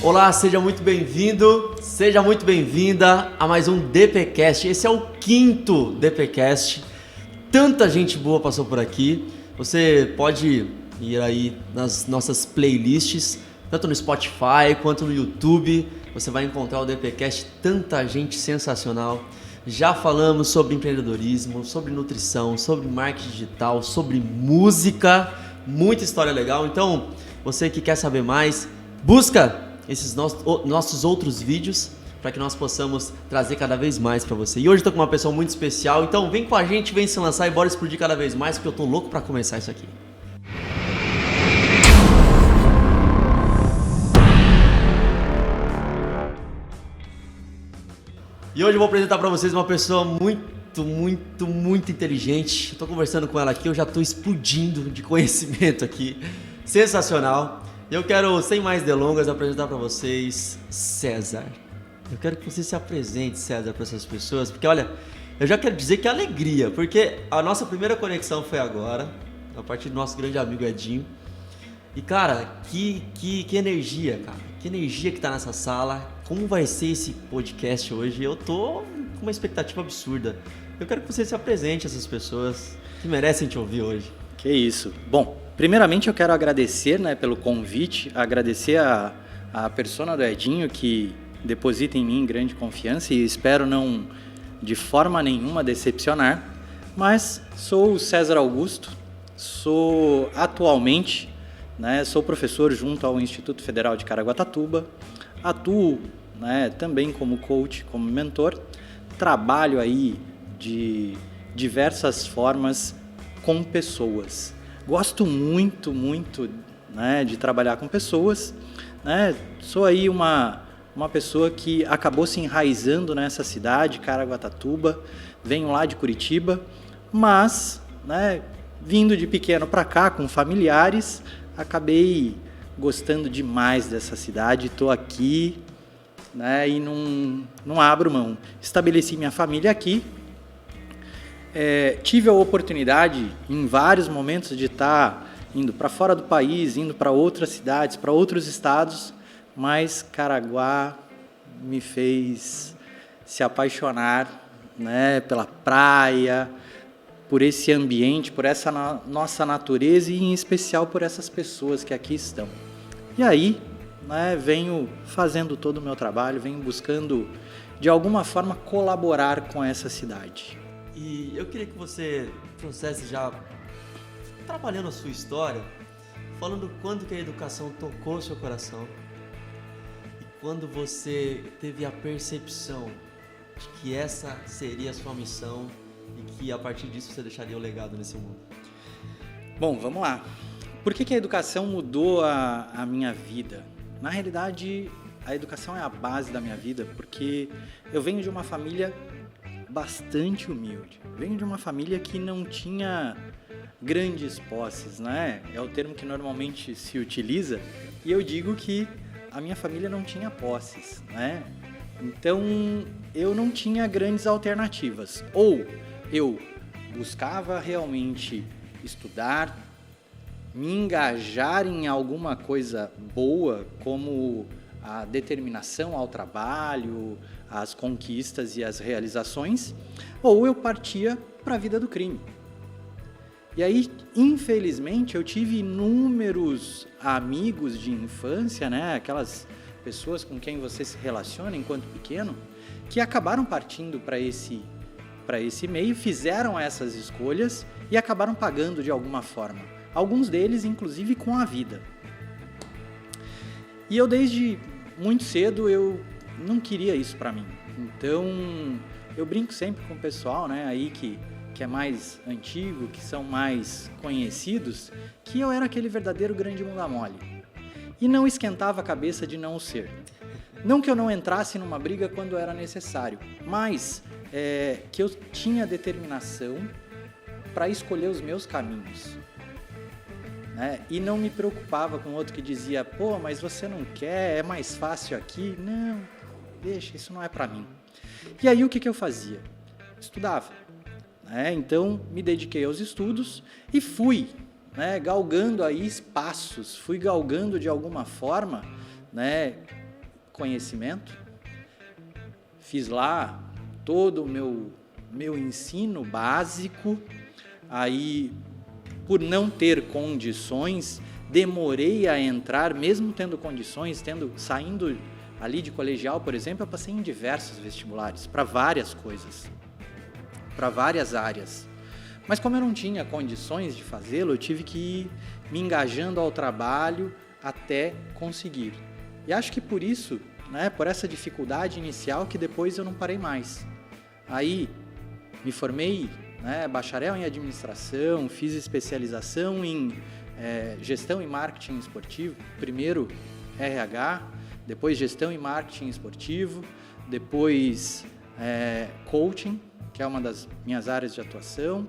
Olá, seja muito bem-vindo, seja muito bem-vinda a mais um DPcast. Esse é o 5º DPcast. Tanta gente boa passou por aqui. Você pode ir aí nas nossas playlists, tanto no Spotify quanto no YouTube. Você vai encontrar o DPcast, tanta gente sensacional. Já falamos sobre empreendedorismo, sobre nutrição, sobre marketing digital, sobre música, muita história legal. Então, você que quer saber mais, busca esses nossos outros vídeos para que nós possamos trazer cada vez mais para você. E hoje eu tô com uma pessoa muito especial, então vem com a gente, vem se lançar e bora explodir cada vez mais, porque eu tô louco para começar isso aqui. E hoje eu vou apresentar para vocês uma pessoa muito inteligente. Eu tô conversando com ela aqui, eu já tô explodindo de conhecimento aqui. Sensacional. Eu quero, sem mais delongas, apresentar para vocês César. Eu quero que você se apresente, César, para essas pessoas, porque olha, eu já quero dizer que é alegria, porque a nossa primeira conexão foi agora, a partir do nosso grande amigo Edinho. E cara, que energia, cara, que energia que tá nessa sala. Como vai ser esse podcast hoje? Eu tô com uma expectativa absurda. Eu quero que você se apresente a essas pessoas que merecem te ouvir hoje. Que isso. Bom, primeiramente eu quero agradecer, pelo convite, agradecer a persona do Edinho que deposita em mim grande confiança e espero não de forma nenhuma decepcionar, mas sou o César Augusto, sou atualmente, sou professor junto ao Instituto Federal de Caraguatatuba, atuo também como coach, como mentor, trabalho aí de diversas formas com pessoas. Gosto muito de trabalhar com pessoas, Sou aí uma pessoa que acabou se enraizando nessa cidade, Caraguatatuba, venho lá de Curitiba, mas, vindo de pequeno para cá com familiares, acabei gostando demais dessa cidade, estou aqui, e não abro mão. Estabeleci minha família aqui. Tive a oportunidade em vários momentos de estar indo para fora do país, indo para outras cidades, para outros estados, mas Caraguá me fez se apaixonar, pela praia, por esse ambiente, por essa nossa natureza e em especial por essas pessoas que aqui estão. E aí, venho fazendo todo o meu trabalho, venho buscando de alguma forma colaborar com essa cidade. E eu queria que você trouxesse já, trabalhando a sua história, falando quando que a educação tocou o seu coração e quando você teve a percepção de que essa seria a sua missão e que a partir disso você deixaria o legado nesse mundo. Bom, vamos lá. Por que a educação mudou a minha vida? Na realidade, a educação é a base da minha vida, porque eu venho de uma família bastante humilde. Venho de uma família que não tinha grandes posses, É o termo que normalmente se utiliza, e eu digo que a minha família não tinha posses, Então, eu não tinha grandes alternativas. Ou eu buscava realmente estudar, me engajar em alguma coisa boa, como a determinação ao trabalho, as conquistas e as realizações, ou eu partia para a vida do crime. E aí, infelizmente, eu tive inúmeros amigos de infância, aquelas pessoas com quem você se relaciona enquanto pequeno, que acabaram partindo para esse meio, fizeram essas escolhas e acabaram pagando de alguma forma. Alguns deles, inclusive, com a vida. E eu, desde muito cedo, eu não queria isso para mim. Então, eu brinco sempre com o pessoal, aí que é mais antigo, que são mais conhecidos, que eu era aquele verdadeiro grande bunda mole. E não esquentava a cabeça de não o ser. Não que eu não entrasse numa briga quando era necessário, mas que eu tinha determinação para escolher os meus caminhos. E não me preocupava com outro que dizia, mas você não quer, é mais fácil aqui. Não, deixa, isso não é para mim. E aí o que eu fazia? Estudava. Então me dediquei aos estudos e fui galgando aí espaços, fui galgando de alguma forma conhecimento, fiz lá todo o meu ensino básico, aí por não ter condições, demorei a entrar, mesmo tendo condições, saindo ali de colegial, por exemplo, eu passei em diversos vestibulares, para várias coisas, para várias áreas. Mas como eu não tinha condições de fazê-lo, eu tive que ir me engajando ao trabalho até conseguir. E acho que por isso, né, por essa dificuldade inicial, que depois eu não parei mais. Aí me formei, né, bacharel em administração, fiz especialização em gestão e marketing esportivo, primeiro RH, depois gestão e marketing esportivo, depois coaching, que é uma das minhas áreas de atuação.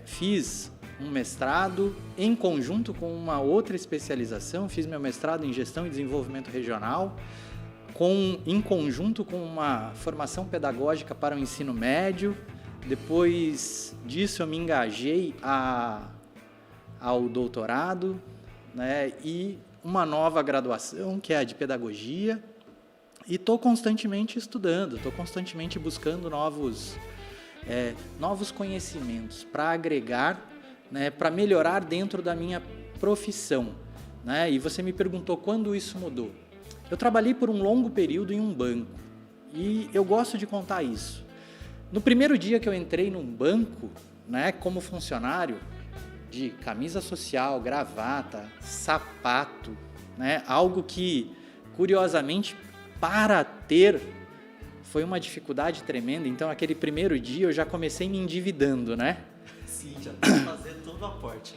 Fiz um mestrado em conjunto com uma outra especialização, fiz meu mestrado em gestão e desenvolvimento regional, em conjunto com uma formação pedagógica para o ensino médio. Depois disso eu me engajei ao doutorado, né, e uma nova graduação, que é a de pedagogia, e estou constantemente estudando, estou constantemente buscando novos conhecimentos para agregar, né, para melhorar dentro da minha profissão, né? E você me perguntou quando isso mudou. Eu trabalhei por um longo período em um banco e eu gosto de contar isso. No primeiro dia que eu entrei num banco, né, como funcionário, de camisa social, gravata, sapato, né, algo que, curiosamente, para ter, foi uma dificuldade tremenda. Então, aquele primeiro dia eu já comecei me endividando, né? Sim, já tem que fazer todo o aporte.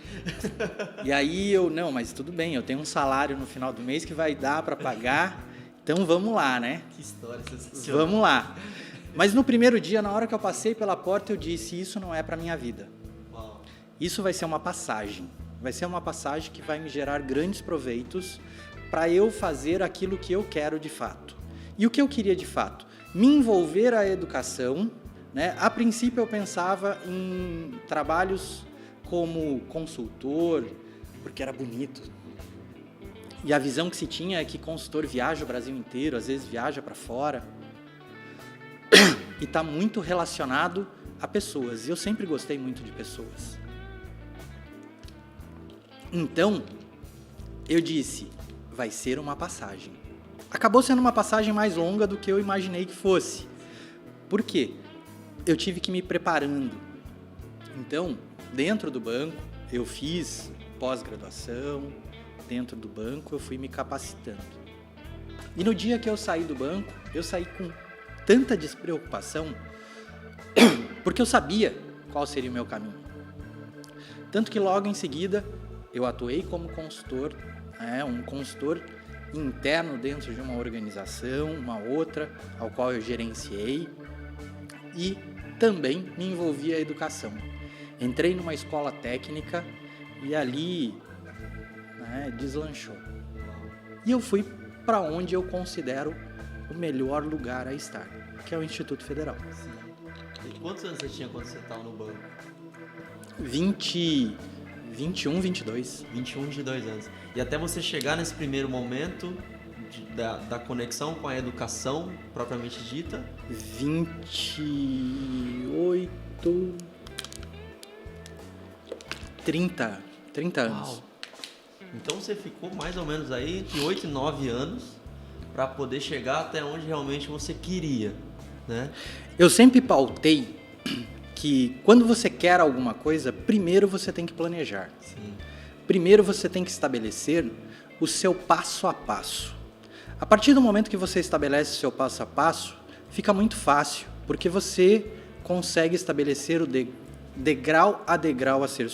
E aí não, mas tudo bem, eu tenho um salário no final do mês que vai dar para pagar, então vamos lá, né? Que história sensacional. Vamos lá. Mas no primeiro dia, na hora que eu passei pela porta, eu disse, isso não é para minha vida. Uau. Isso vai ser uma passagem. Vai ser uma passagem que vai me gerar grandes proveitos para eu fazer aquilo que eu quero de fato. E o que eu queria de fato? Me envolver a educação, né? A princípio eu pensava em trabalhos como consultor, porque era bonito. E a visão que se tinha é que consultor viaja o Brasil inteiro, às vezes viaja para fora. E está muito relacionado a pessoas. E eu sempre gostei muito de pessoas. Então, eu disse, vai ser uma passagem. Acabou sendo uma passagem mais longa do que eu imaginei que fosse. Por quê? Eu tive que ir me preparando. Então, dentro do banco, eu fiz pós-graduação. Dentro do banco, eu fui me capacitando. E no dia que eu saí do banco, eu saí com tanta despreocupação, porque eu sabia qual seria o meu caminho. Tanto que logo em seguida, eu atuei como consultor, um consultor interno dentro de uma organização, uma outra, ao qual eu gerenciei, e também me envolvi a educação. Entrei numa escola técnica e ali deslanchou. E eu fui para onde eu considero o melhor lugar a estar, que é o Instituto Federal. Sim. E quantos anos você tinha quando você estava no banco? 21, 22. 22 anos. E até você chegar nesse primeiro momento da conexão com a educação propriamente dita? 28... 30 anos. Uau. Então você ficou mais ou menos aí entre 8 e 9 anos para poder chegar até onde realmente você queria, né? Eu sempre pautei que quando você quer alguma coisa, primeiro você tem que planejar. Sim. Primeiro você tem que estabelecer o seu passo a passo. A partir do momento que você estabelece o seu passo a passo, fica muito fácil, porque você consegue estabelecer o degrau a degrau a se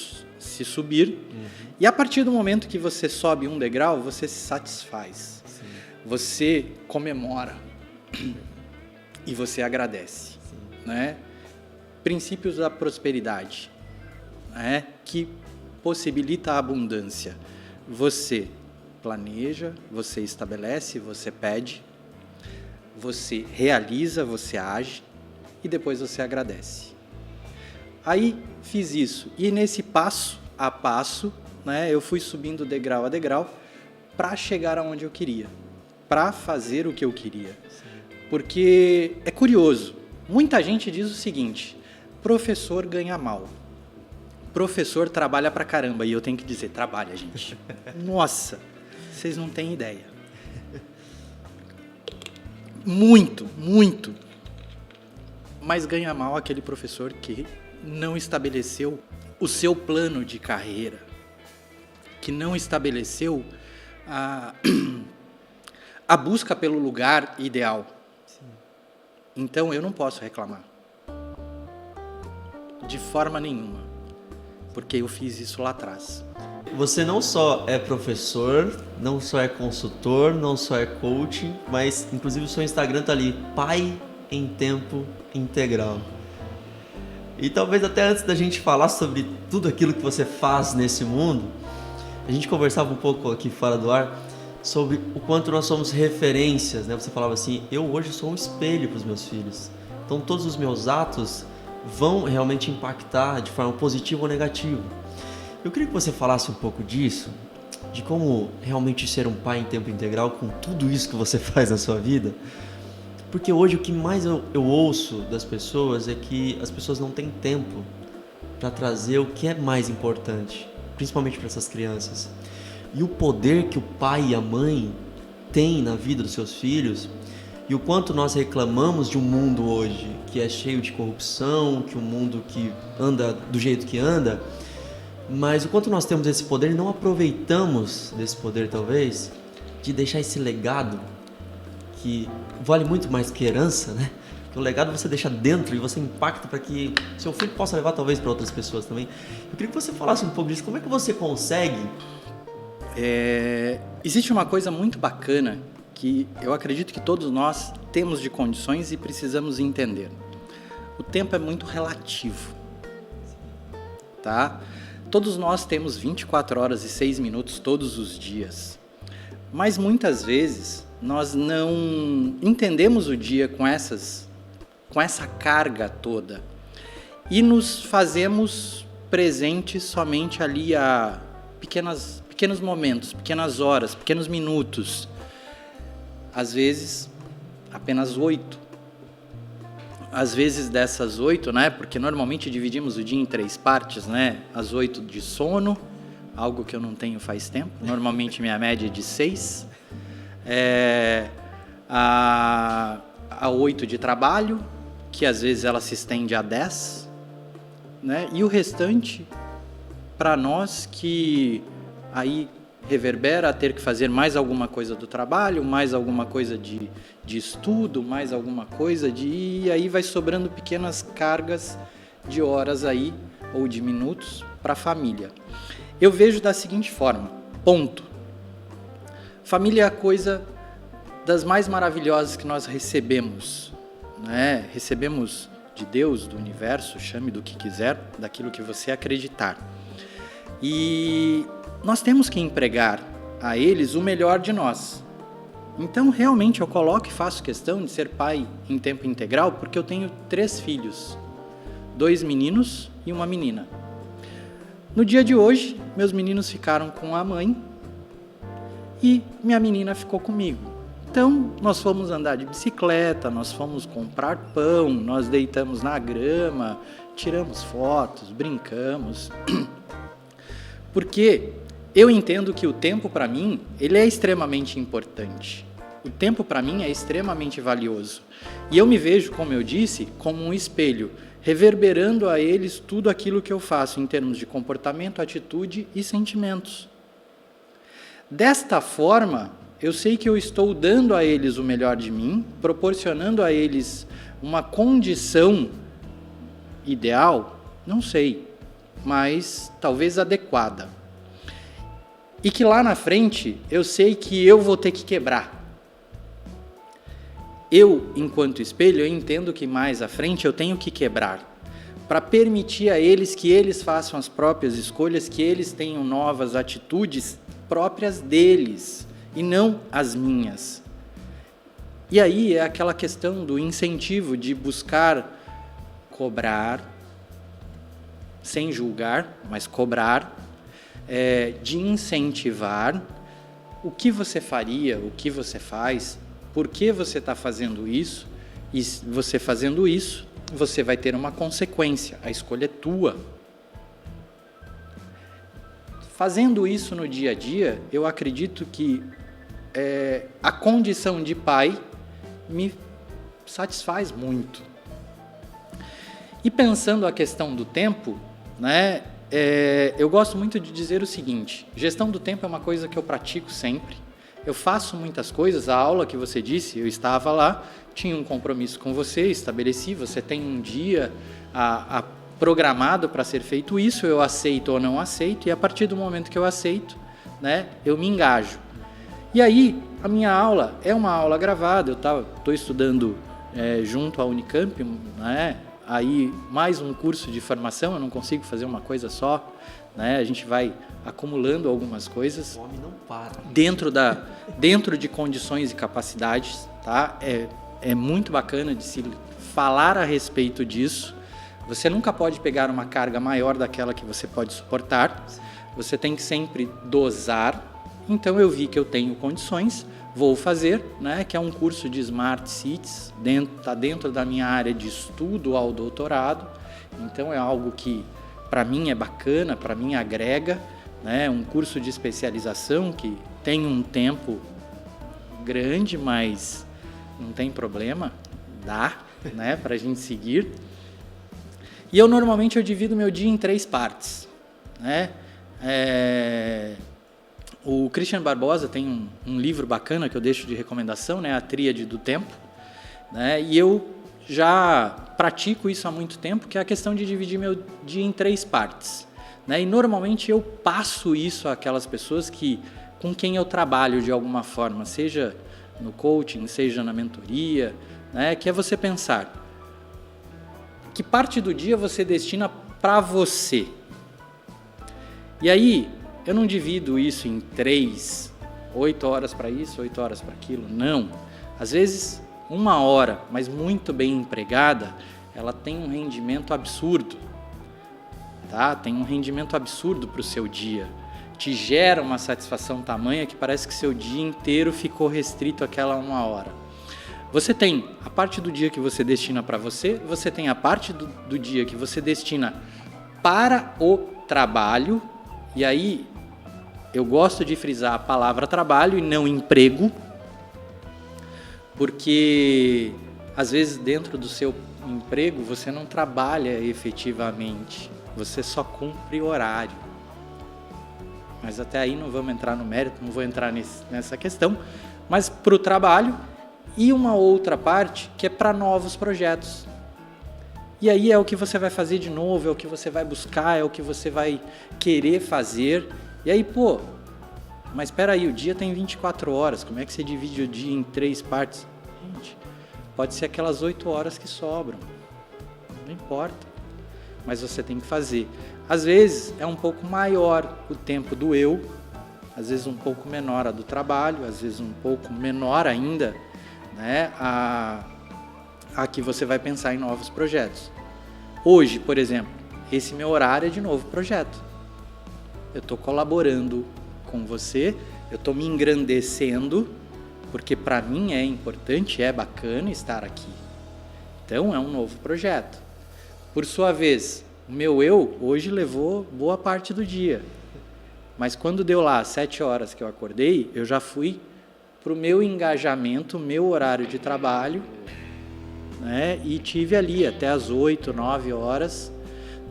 subir. Uhum. E a partir do momento que você sobe um degrau, você se satisfaz. Sim. Você comemora e você agradece. Né? Princípios da prosperidade, né? Que possibilita a abundância. Você planeja, você estabelece, você pede, você realiza, você age e depois você agradece. Aí fiz isso e nesse passo a passo, né, eu fui subindo degrau a degrau para chegar aonde eu queria. para fazer o que eu queria. Porque é curioso, muita gente diz o seguinte: professor ganha mal, professor trabalha pra caramba. E eu tenho que dizer, trabalha, gente. Nossa, vocês não têm ideia. Muito, muito. Mas ganha mal aquele professor que não estabeleceu o seu plano de carreira, que não estabeleceu a busca pelo lugar ideal. Sim. Então eu não posso reclamar. De forma nenhuma. Porque eu fiz isso lá atrás. Você não só é professor, não só é consultor, não só é coach, mas inclusive o seu Instagram tá ali, Pai em Tempo Integral. E talvez até antes da gente falar sobre tudo aquilo que você faz nesse mundo, a gente conversava um pouco aqui fora do ar sobre o quanto nós somos referências, né? Você falava assim, eu hoje sou um espelho para os meus filhos. Então todos os meus atos vão realmente impactar de forma positiva ou negativa. Eu queria que você falasse um pouco disso, de como realmente ser um pai em tempo integral com tudo isso que você faz na sua vida. Porque hoje o que mais eu ouço das pessoas é que as pessoas não têm tempo para trazer o que é mais importante, principalmente para essas crianças. E o poder que o pai e a mãe têm na vida dos seus filhos, e o quanto nós reclamamos de um mundo hoje que é cheio de corrupção, que um mundo que anda do jeito que anda, mas o quanto nós temos esse poder e não aproveitamos desse poder, talvez, de deixar esse legado que vale muito mais que herança, né? Porque o legado você deixa dentro e você impacta para que seu filho possa levar talvez para outras pessoas também. Eu queria que você falasse um pouco disso. Como é que você consegue? Existe uma coisa muito bacana que eu acredito que todos nós temos de condições e precisamos entender. O tempo é muito relativo, tá? Todos nós temos 24 horas e 6 minutos todos os dias, mas muitas vezes nós não entendemos o dia com essa carga toda e nos fazemos presentes somente ali a pequenos momentos, pequenas horas, pequenos minutos. Às vezes, apenas 8. Às vezes dessas 8, né? Porque normalmente dividimos o dia em 3 partes, né? As 8 de sono, algo que eu não tenho faz tempo. Normalmente minha média é de 6. A 8 de trabalho, que às vezes ela se estende a 10, né? E o restante, para nós que aí reverbera a ter que fazer mais alguma coisa do trabalho, mais alguma coisa de estudo, mais alguma coisa e aí vai sobrando pequenas cargas de horas aí, ou de minutos, para a família. Eu vejo da seguinte forma, ponto. Família é a coisa das mais maravilhosas que nós recebemos, né? Recebemos de Deus, do universo, chame do que quiser, daquilo que você acreditar. E nós temos que empregar a eles o melhor de nós. Então, realmente, eu coloco e faço questão de ser pai em tempo integral porque eu tenho 3 filhos, 2 meninos e uma menina. No dia de hoje, meus meninos ficaram com a mãe e minha menina ficou comigo. Então, nós fomos andar de bicicleta, nós fomos comprar pão, nós deitamos na grama, tiramos fotos, brincamos. Porque eu entendo que o tempo, para mim, ele é extremamente importante. O tempo, para mim, é extremamente valioso. E eu me vejo, como eu disse, como um espelho, reverberando a eles tudo aquilo que eu faço em termos de comportamento, atitude e sentimentos. Desta forma, eu sei que eu estou dando a eles o melhor de mim, proporcionando a eles uma condição ideal, não sei, mas talvez adequada. E que lá na frente, eu sei que eu vou ter que quebrar. Eu, enquanto espelho, eu entendo que mais à frente eu tenho que quebrar, para permitir a eles que eles façam as próprias escolhas, que eles tenham novas atitudes próprias deles, e não as minhas. E aí é aquela questão do incentivo de buscar cobrar, sem julgar, mas cobrar, de incentivar, o que você faria, o que você faz, por que você está fazendo isso, e você fazendo isso, você vai ter uma consequência, a escolha é tua. Fazendo isso no dia a dia, eu acredito que a condição de pai me satisfaz muito. E pensando a questão do tempo, né, eu gosto muito de dizer o seguinte: gestão do tempo é uma coisa que eu pratico sempre. Eu faço muitas coisas. A aula que você disse, eu estava lá, tinha um compromisso com você, estabeleci, você tem um dia programado para ser feito isso, eu aceito ou não aceito, e a partir do momento que eu aceito, né, eu me engajo. E aí, a minha aula é uma aula gravada, eu estou estudando junto à Unicamp, né, aí mais um curso de formação, eu não consigo fazer uma coisa só, né, a gente vai acumulando algumas coisas. O homem não para. Dentro de condições e capacidades, tá? É muito bacana de se falar a respeito disso. Você nunca pode pegar uma carga maior daquela que você pode suportar. Você tem que sempre dosar. Então eu vi que eu tenho condições, vou fazer, né? Que é um curso de Smart Cities, está dentro da minha área de estudo ao doutorado. Então é algo que para mim é bacana, para mim agrega, né? Um curso de especialização que tem um tempo grande, mas não tem problema, dá, né? Para a gente seguir. E eu normalmente divido meu dia em 3 partes, né? O Christian Barbosa tem um livro bacana que eu deixo de recomendação, né? A Tríade do Tempo, né? E eu já pratico isso há muito tempo, que é a questão de dividir meu dia em 3 partes, né? E normalmente eu passo isso àquelas pessoas com quem eu trabalho de alguma forma, seja no coaching, seja na mentoria, né? Que é você pensar que parte do dia você destina para você. E aí, eu não divido isso em 8 horas para isso, 8 horas para aquilo, não. Às vezes, 1 hora, mas muito bem empregada, ela tem um rendimento absurdo, tá? Tem um rendimento absurdo para o seu dia. Te gera uma satisfação tamanha que parece que seu dia inteiro ficou restrito àquela 1 hora. Você tem a parte do dia que você destina para você, você tem a parte do dia que você destina para o trabalho, e aí eu gosto de frisar a palavra trabalho e não emprego, porque às vezes dentro do seu emprego você não trabalha efetivamente, você só cumpre horário. Mas até aí não vamos entrar no mérito, não vou entrar nessa questão, mas para o trabalho. E uma outra parte que é para novos projetos. E aí é o que você vai fazer de novo, é o que você vai buscar, é o que você vai querer fazer. E aí, mas espera aí, o dia tem 24 horas, como é que você divide o dia em 3 partes? Gente, pode ser aquelas 8 horas que sobram, não importa, mas você tem que fazer. Às vezes é um pouco maior o tempo do eu, às vezes um pouco menor a do trabalho, às vezes um pouco menor ainda, né, a que você vai pensar em novos projetos. Hoje, por exemplo, esse meu horário é de novo projeto. Eu estou colaborando com você, eu estou me engrandecendo, porque para mim é importante, é bacana estar aqui. Então é um novo projeto. Por sua vez, o meu eu hoje levou boa parte do dia. Mas quando deu lá 7 horas que eu acordei, eu já fui para o meu engajamento, meu horário de trabalho, né? E tive ali até as 8, 9 horas,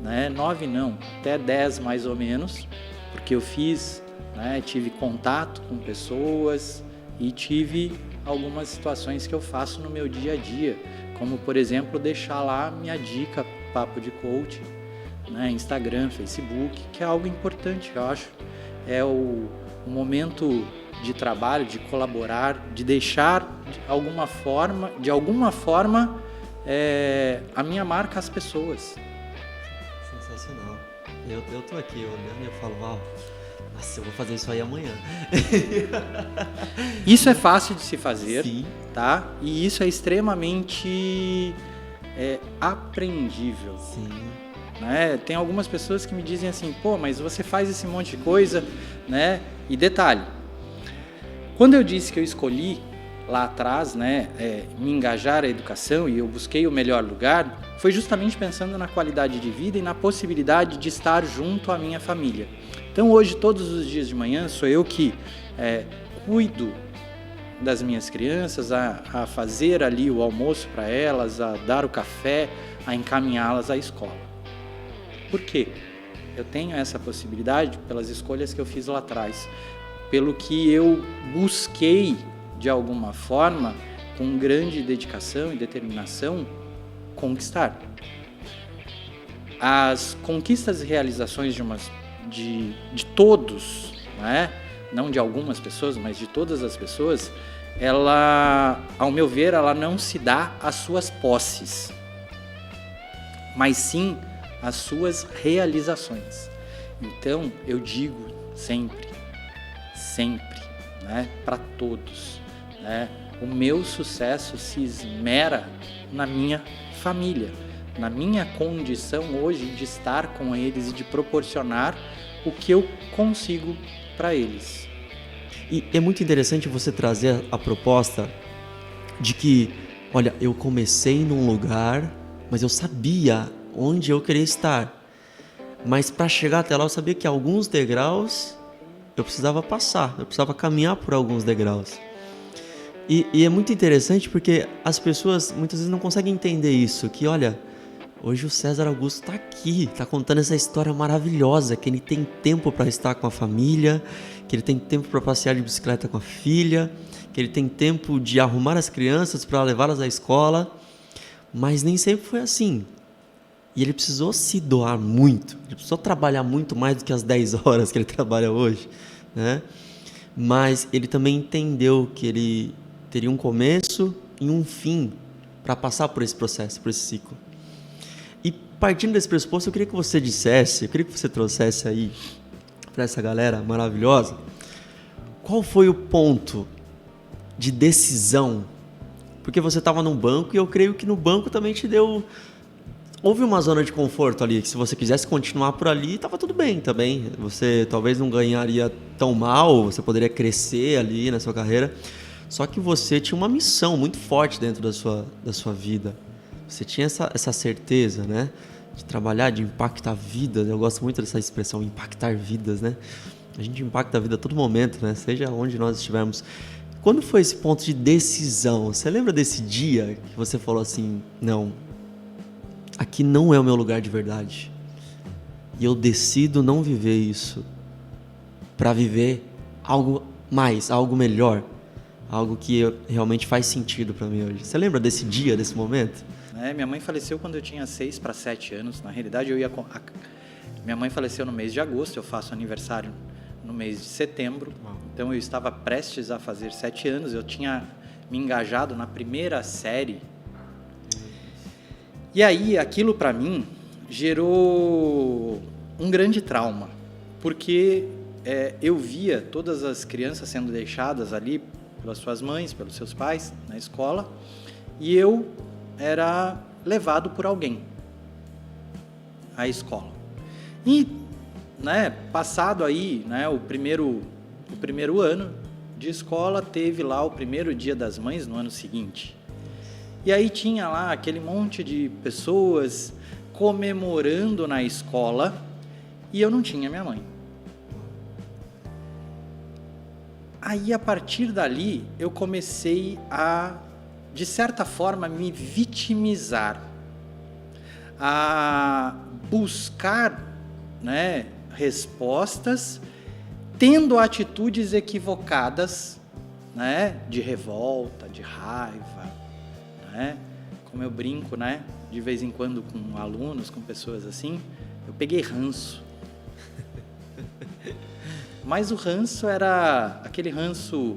né? 9 não, até 10 mais ou menos, porque eu fiz, né? Tive contato com pessoas e tive algumas situações que eu faço no meu dia a dia, como por exemplo deixar lá minha dica, papo de coach, né? Instagram, Facebook, que é algo importante, eu acho. É o momento de trabalho, de colaborar, de deixar de alguma forma a minha marca às pessoas. Sensacional. Eu tô aqui olhando e eu falo, uau, nossa, eu vou fazer isso aí amanhã. Isso é fácil de se fazer, sim, tá? E isso é extremamente aprendível. Sim. Né? Tem algumas pessoas que me dizem assim, mas você faz esse monte de coisa, né? E detalhe, Quando eu disse que eu escolhi lá atrás, né, me engajar à educação e eu busquei o melhor lugar, foi justamente pensando na qualidade de vida e na possibilidade de estar junto à minha família. Então hoje, todos os dias de manhã, sou eu que cuido das minhas crianças, a fazer ali o almoço para elas, a dar o café, a encaminhá-las à escola. Por quê? Eu tenho essa possibilidade pelas escolhas que eu fiz lá atrás, pelo que eu busquei, de alguma forma, com grande dedicação e determinação, conquistar. As conquistas e realizações de todos, né? Não de algumas pessoas, mas de todas as pessoas, ela, ao meu ver, ela não se dá às suas posses, mas sim às suas realizações. Então, eu digo sempre, né, para todos, né, o meu sucesso se esmera na minha família, na minha condição hoje de estar com eles e de proporcionar o que eu consigo para eles. E é muito interessante você trazer a proposta de que, olha, eu comecei num lugar, mas eu sabia onde eu queria estar. Mas para chegar até lá eu sabia que alguns degraus eu precisava passar, eu precisava caminhar por alguns degraus. E é muito interessante porque as pessoas muitas vezes não conseguem entender isso, que olha, hoje o César Augusto está aqui, está contando essa história maravilhosa, que ele tem tempo para estar com a família, que ele tem tempo para passear de bicicleta com a filha, que ele tem tempo de arrumar as crianças para levá-las à escola, mas nem sempre foi assim. E ele precisou se doar muito, ele precisou trabalhar muito mais do que as 10 horas que ele trabalha hoje, né? Mas ele também entendeu que ele teria um começo e um fim para passar por esse processo, por esse ciclo. E partindo desse pressuposto, eu queria que você dissesse, eu queria que você trouxesse aí para essa galera maravilhosa, qual foi o ponto de decisão? Porque você estava num banco e eu creio que no banco também te deu... Houve uma zona de conforto ali, que se você quisesse continuar por ali, estava tudo bem também. Você talvez não ganharia tão mal, você poderia crescer ali na sua carreira. Só que você tinha uma missão muito forte dentro da sua vida. Você tinha essa certeza, né? De trabalhar, de impactar vidas. Eu gosto muito dessa expressão, impactar vidas, né? A gente impacta a vida a todo momento, né? Seja onde nós estivermos. Quando foi esse ponto de decisão? Você lembra desse dia que você falou assim, não, aqui não é o meu lugar de verdade. E eu decido não viver isso para viver algo mais, algo melhor, algo que realmente faz sentido para mim hoje. Você lembra desse dia, desse momento? Minha mãe faleceu quando eu tinha 6 para 7 anos. Na realidade, minha mãe faleceu no mês de agosto, eu faço aniversário no mês de setembro. Então eu estava prestes a fazer 7 anos, eu tinha me engajado na primeira série. E aí, aquilo para mim gerou um grande trauma, porque eu via todas as crianças sendo deixadas ali pelas suas mães, pelos seus pais, na escola, e eu era levado por alguém à escola. E, passado aí, o primeiro ano de escola, teve lá o primeiro Dia das Mães no ano seguinte. E aí tinha lá aquele monte de pessoas comemorando na escola e eu não tinha minha mãe. Aí, a partir dali, eu comecei a, de certa forma, me vitimizar, a buscar, respostas, tendo atitudes equivocadas, de revolta, de raiva, como eu brinco, de vez em quando com alunos, com pessoas assim, eu peguei ranço. Mas o ranço era aquele ranço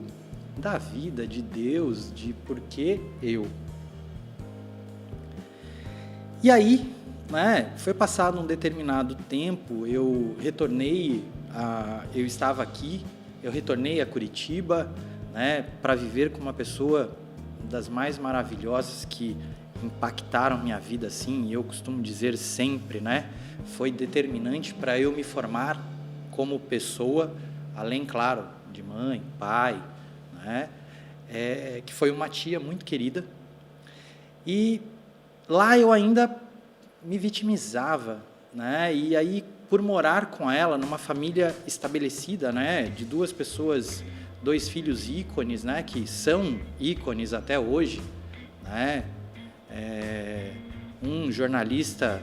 da vida, de Deus, de por que eu. E aí, foi passado um determinado tempo, eu estava aqui, eu retornei a Curitiba, para viver com uma pessoa das mais maravilhosas que impactaram minha vida, assim, e eu costumo dizer sempre, foi determinante para eu me formar como pessoa, além, claro, de mãe, pai, né? Que foi uma tia muito querida. E lá eu ainda me vitimizava, né? E aí, por morar com ela numa família estabelecida, né, de 2 pessoas, 2 filhos ícones, né, que são ícones até hoje, né? Um jornalista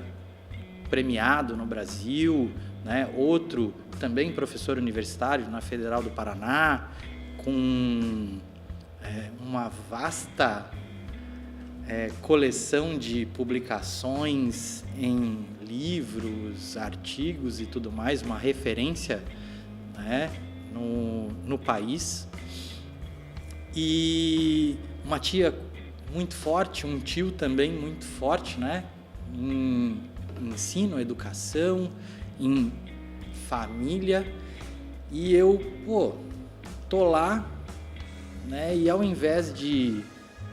premiado no Brasil, né? Outro também professor universitário na Federal do Paraná, com uma vasta coleção de publicações em livros, artigos e tudo mais, uma referência, né, no país. E uma tia muito forte, um tio também muito forte, né, em ensino, educação, em família. E eu, tô lá, né, e ao invés de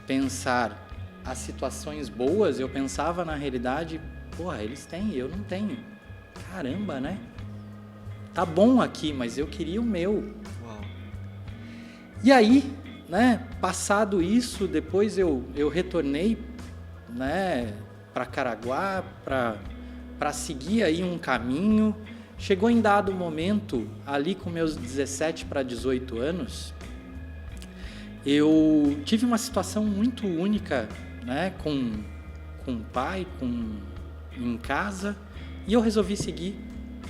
pensar as situações boas, eu pensava na realidade, eles têm, eu não tenho. Caramba, né? Tá bom aqui, mas eu queria o meu. Uau. E aí, né, passado isso, depois eu retornei, né, para Caraguá, para seguir aí um caminho. Chegou em dado momento, ali com meus 17 para 18 anos, eu tive uma situação muito única, né, com o pai, em casa, e eu resolvi seguir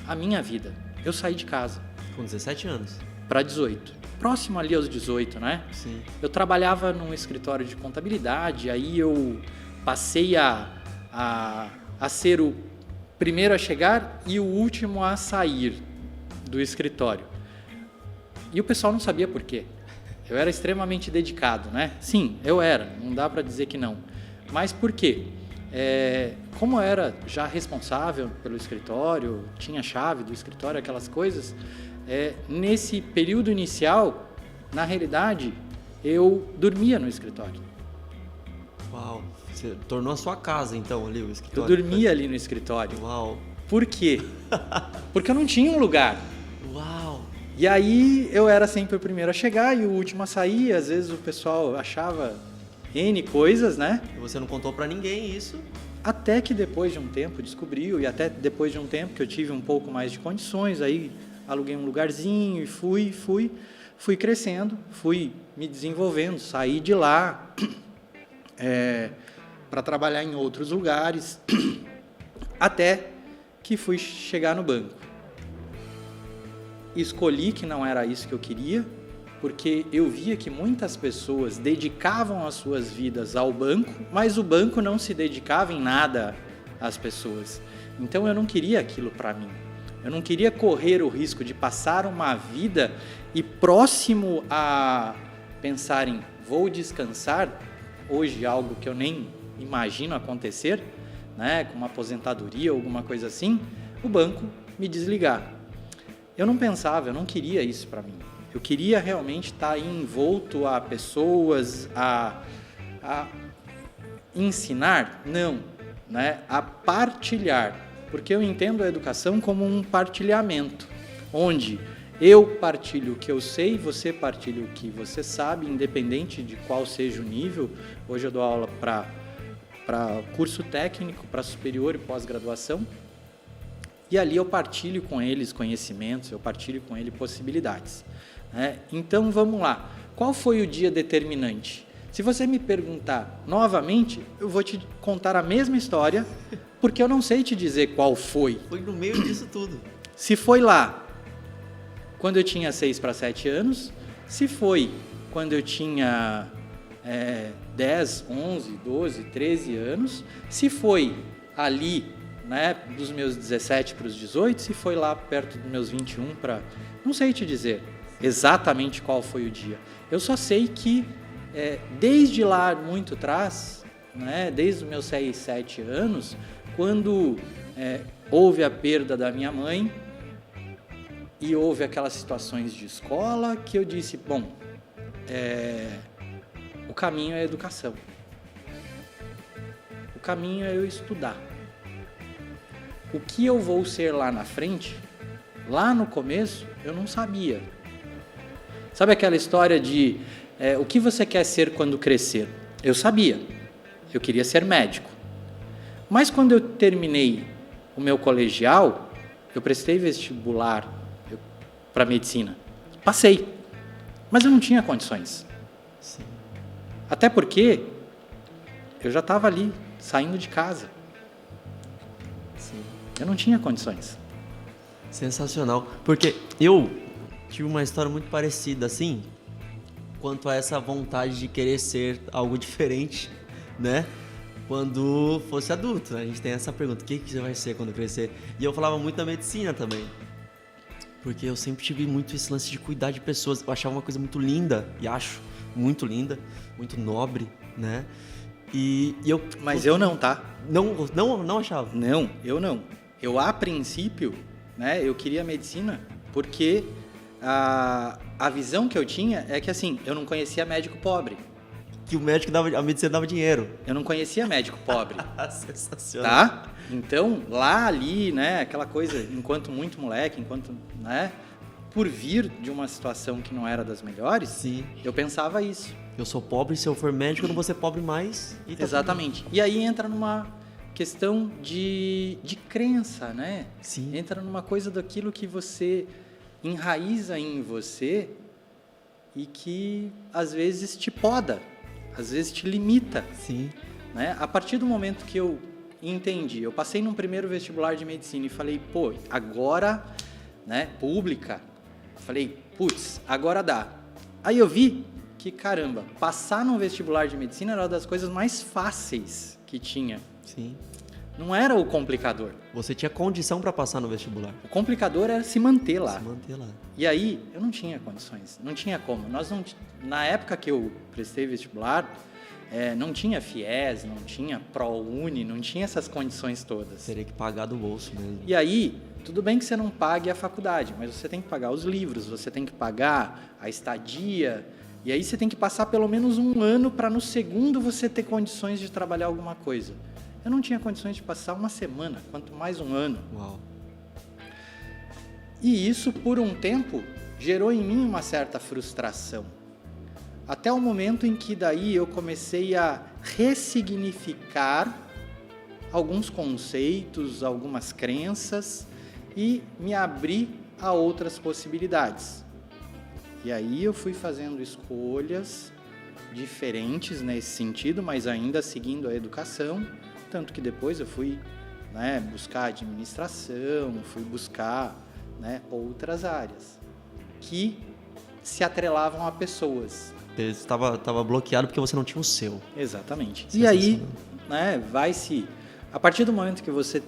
a minha vida. Eu saí de casa. Com 17 anos? Para 18. Próximo ali aos 18, né? Sim. Eu trabalhava num escritório de contabilidade, aí eu passei a ser o primeiro a chegar e o último a sair do escritório. E o pessoal não sabia por quê. Eu era extremamente dedicado, né? Sim, eu era, não dá para dizer que não. Mas por quê? Como eu era já responsável pelo escritório, tinha chave do escritório, aquelas coisas, nesse período inicial, na realidade, eu dormia no escritório. Uau, você tornou a sua casa então ali o escritório? Eu dormia ali no escritório. Uau. Por quê? Porque eu não tinha um lugar. Uau. E aí eu era sempre o primeiro a chegar e o último a sair. Às vezes o pessoal achava N coisas, né? E você não contou pra ninguém isso? Até que depois de um tempo descobriu, e até depois de um tempo que eu tive um pouco mais de condições, aí aluguei um lugarzinho e fui crescendo, fui me desenvolvendo, saí de lá para trabalhar em outros lugares, até que fui chegar no banco. Escolhi que não era isso que eu queria, porque eu via que muitas pessoas dedicavam as suas vidas ao banco, mas o banco não se dedicava em nada às pessoas. Então eu não queria aquilo para mim. Eu não queria correr o risco de passar uma vida e próximo a pensar em vou descansar, hoje algo que eu nem imagino acontecer, né, com uma aposentadoria ou alguma coisa assim, o banco me desligar. Eu não pensava, eu não queria isso para mim. Eu queria realmente estar envolto a pessoas, a ensinar? Não, né? A partilhar, porque eu entendo a educação como um partilhamento, onde eu partilho o que eu sei, você partilha o que você sabe, independente de qual seja o nível. Hoje eu dou aula para curso técnico, para superior e pós-graduação, e ali eu partilho com eles conhecimentos, eu partilho com eles possibilidades. Então vamos lá, qual foi o dia determinante? Se você me perguntar novamente, eu vou te contar a mesma história, porque eu não sei te dizer qual foi. Foi no meio disso tudo. Se foi lá, quando eu tinha 6 para 7 anos, se foi quando eu tinha 10, 11, 12, 13 anos, se foi ali, né, dos meus 17 para os 18, se foi lá perto dos meus 21 para... Não sei te dizer exatamente qual foi o dia. Eu só sei que desde lá muito atrás, né, desde os meus 6, 7 anos, quando houve a perda da minha mãe e houve aquelas situações de escola, que eu disse, bom, o caminho é a educação. O caminho é eu estudar. O que eu vou ser lá na frente, lá no começo, eu não sabia. Sabe aquela história de o que você quer ser quando crescer? Eu sabia, eu queria ser médico. Mas quando eu terminei o meu colegial, eu prestei vestibular para medicina. Passei, mas eu não tinha condições. Sim. Até porque eu já estava ali, saindo de casa. Sim. Eu não tinha condições. Sensacional. Porque eu tive uma história muito parecida, assim, quanto a essa vontade de querer ser algo diferente, né? Quando fosse adulto, né? A gente tem essa pergunta, o que você vai ser quando crescer? E eu falava muito da medicina também. Porque eu sempre tive muito esse lance de cuidar de pessoas. Eu achava uma coisa muito linda, e acho muito linda, muito nobre, né? Mas eu não, tá? Não achava? Não, eu não. Eu, a princípio, né, eu queria medicina porque a visão que eu tinha é que, assim, eu não conhecia médico pobre. Que o médico a medicina dava dinheiro. Eu não conhecia médico pobre. Sensacional. Tá? Então, lá ali, né, aquela coisa, enquanto muito moleque, né, por vir de uma situação que não era das melhores, sim, eu pensava isso. Eu sou pobre, se eu for médico, eu não vou ser pobre mais. E tá exatamente. E aí entra numa questão de crença, né? Sim. Entra numa coisa daquilo que você enraiza em você e que, às vezes, te poda, às vezes te limita. Sim. Né? A partir do momento que eu entendi, eu passei num primeiro vestibular de medicina e falei, pô, agora, né, pública, falei, putz, agora dá. Aí eu vi que, caramba, passar num vestibular de medicina era uma das coisas mais fáceis que tinha. Sim. Não era o complicador. Você tinha condição para passar no vestibular. O complicador era se manter lá. Se manter lá. E aí, eu não tinha condições, não tinha como. Na época que eu prestei vestibular, não tinha FIES, não tinha ProUni, não tinha essas condições todas. Teria que pagar do bolso mesmo. E aí, tudo bem que você não pague a faculdade, mas você tem que pagar os livros, você tem que pagar a estadia, e aí você tem que passar pelo menos um ano para no segundo você ter condições de trabalhar alguma coisa. Eu não tinha condições de passar uma semana, quanto mais um ano. Uau. E isso, por um tempo, gerou em mim uma certa frustração. Até o momento em que daí eu comecei a ressignificar alguns conceitos, algumas crenças e me abrir a outras possibilidades. E aí eu fui fazendo escolhas diferentes nesse sentido, mas ainda seguindo a educação, tanto que depois eu fui, né, buscar administração, fui buscar, né, outras áreas que se atrelavam a pessoas. Você estava bloqueado porque você não tinha o seu. Exatamente. E aí, né, a partir do momento que você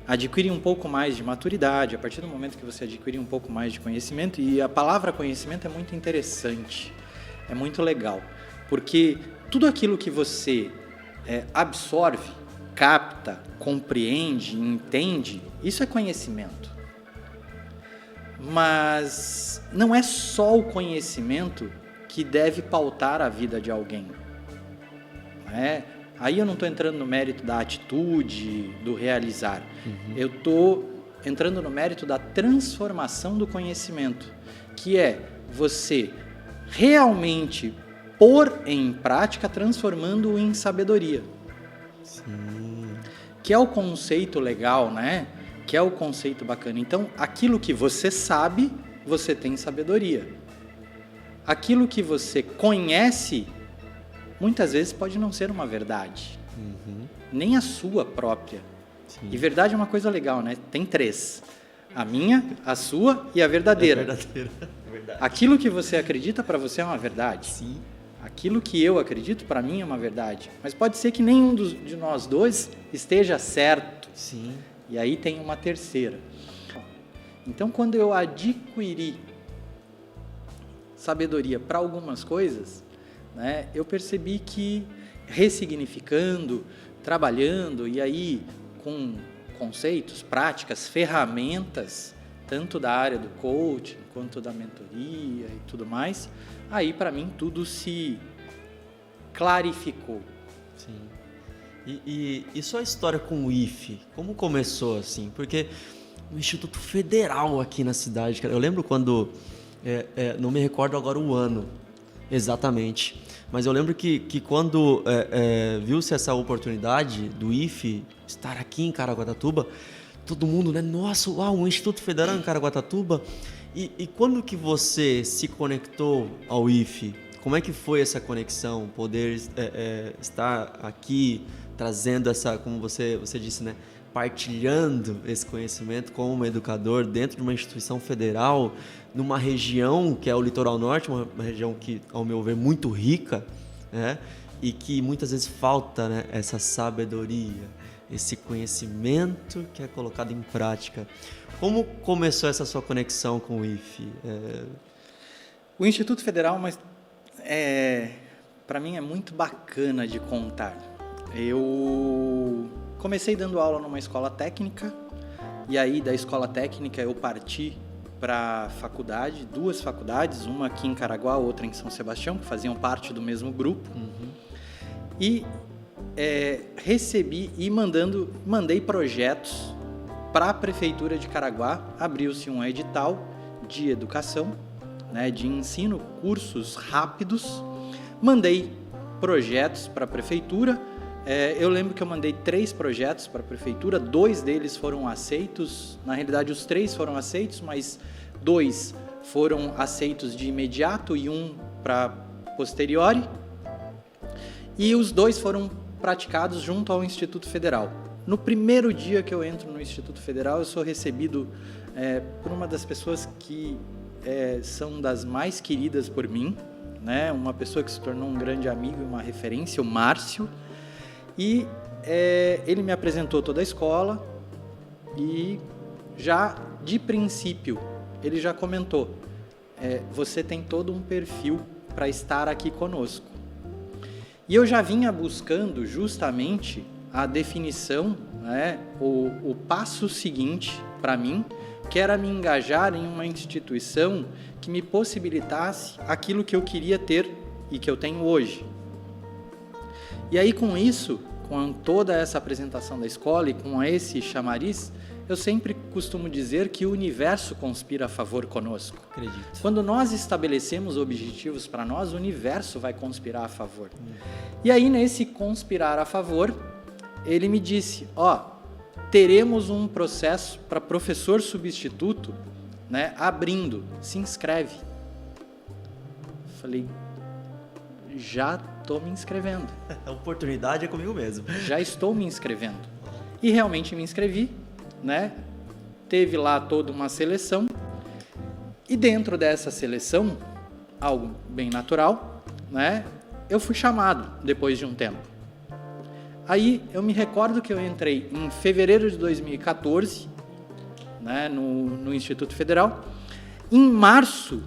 adquire um pouco mais de maturidade, a partir do momento que você adquire um pouco mais de conhecimento, e a palavra conhecimento é muito interessante, é muito legal, porque tudo aquilo que você absorve, capta, compreende, entende, isso é conhecimento. Mas não é só o conhecimento que deve pautar a vida de alguém. Aí eu não estou entrando no mérito da atitude, do realizar. Uhum. Eu estou entrando no mérito da transformação do conhecimento, que é você realmente pôr em prática, transformando-o em sabedoria. Sim. Que é o conceito legal, né? Que é o conceito bacana. Então, aquilo que você sabe, você tem sabedoria. Aquilo que você conhece, muitas vezes pode não ser uma verdade. Uhum. Nem a sua própria. Sim. E verdade é uma coisa legal, né? Tem 3. A minha, a sua e a verdadeira. Verdade. Aquilo que você acredita para você é uma verdade. Sim. Aquilo que eu acredito para mim é uma verdade. Mas pode ser que nenhum de nós dois esteja certo. Sim. E aí tem uma terceira. Então, quando eu adquiri sabedoria para algumas coisas, né, eu percebi que ressignificando, trabalhando, e aí com conceitos, práticas, ferramentas, tanto da área do coaching quanto da mentoria e tudo mais, aí para mim tudo se clarificou. Sim. E sua história com o IFE, como começou assim? Porque o Instituto Federal aqui na cidade, cara, eu lembro quando, não me recordo agora o ano, Exatamente. Mas eu lembro que quando viu-se essa oportunidade do IFE estar aqui em Caraguatatuba, todo mundo, né? Nossa, uau, um Instituto Federal em Caraguatatuba. E quando que você se conectou ao IFE? Como é que foi essa conexão? Poder estar aqui trazendo essa, como você disse, né? Partilhando esse conhecimento como educador dentro de uma instituição federal, numa região que é o Litoral Norte, uma região que, ao meu ver, muito rica, né? E que muitas vezes falta, né, essa sabedoria, esse conhecimento que é colocado em prática. Como começou essa sua conexão com o IFE? O Instituto Federal, para mim, é muito bacana de contar. Eu comecei dando aula numa escola técnica, e aí da escola técnica eu parti para faculdade, 2 faculdades, uma aqui em Caraguá, outra em São Sebastião, que faziam parte do mesmo grupo. E recebi e mandei projetos para a Prefeitura de Caraguá. Abriu-se um edital de educação, né, de ensino, cursos rápidos. Mandei projetos para a Prefeitura. Eu lembro que eu mandei 3 projetos para a Prefeitura, 2 deles foram aceitos. Na realidade, os 3 foram aceitos, mas 2 foram aceitos de imediato e 1 para posteriori. E os 2 foram praticados junto ao Instituto Federal. No primeiro dia que eu entro no Instituto Federal, eu sou recebido por uma das pessoas que são das mais queridas por mim, né? Uma pessoa que se tornou um grande amigo e uma referência, o Márcio. E ele me apresentou toda a escola e já de princípio ele já comentou, você tem todo um perfil para estar aqui conosco. E eu já vinha buscando justamente a definição, né, o passo seguinte para mim, que era me engajar em uma instituição que me possibilitasse aquilo que eu queria ter e que eu tenho hoje. E aí com isso, com toda essa apresentação da escola e com esse chamariz, eu sempre costumo dizer que o universo conspira a favor conosco. Acredito. Quando nós estabelecemos objetivos para nós, o universo vai conspirar a favor. E aí nesse conspirar a favor, ele me disse, teremos um processo para professor substituto, né, abrindo, se inscreve. Falei, já estou me inscrevendo. A oportunidade é comigo mesmo. Já estou me inscrevendo. E realmente me inscrevi, né? Teve lá toda uma seleção. E dentro dessa seleção, algo bem natural, né? Eu fui chamado depois de um tempo. Aí eu me recordo que eu entrei em fevereiro de 2014, né, no Instituto Federal. Em março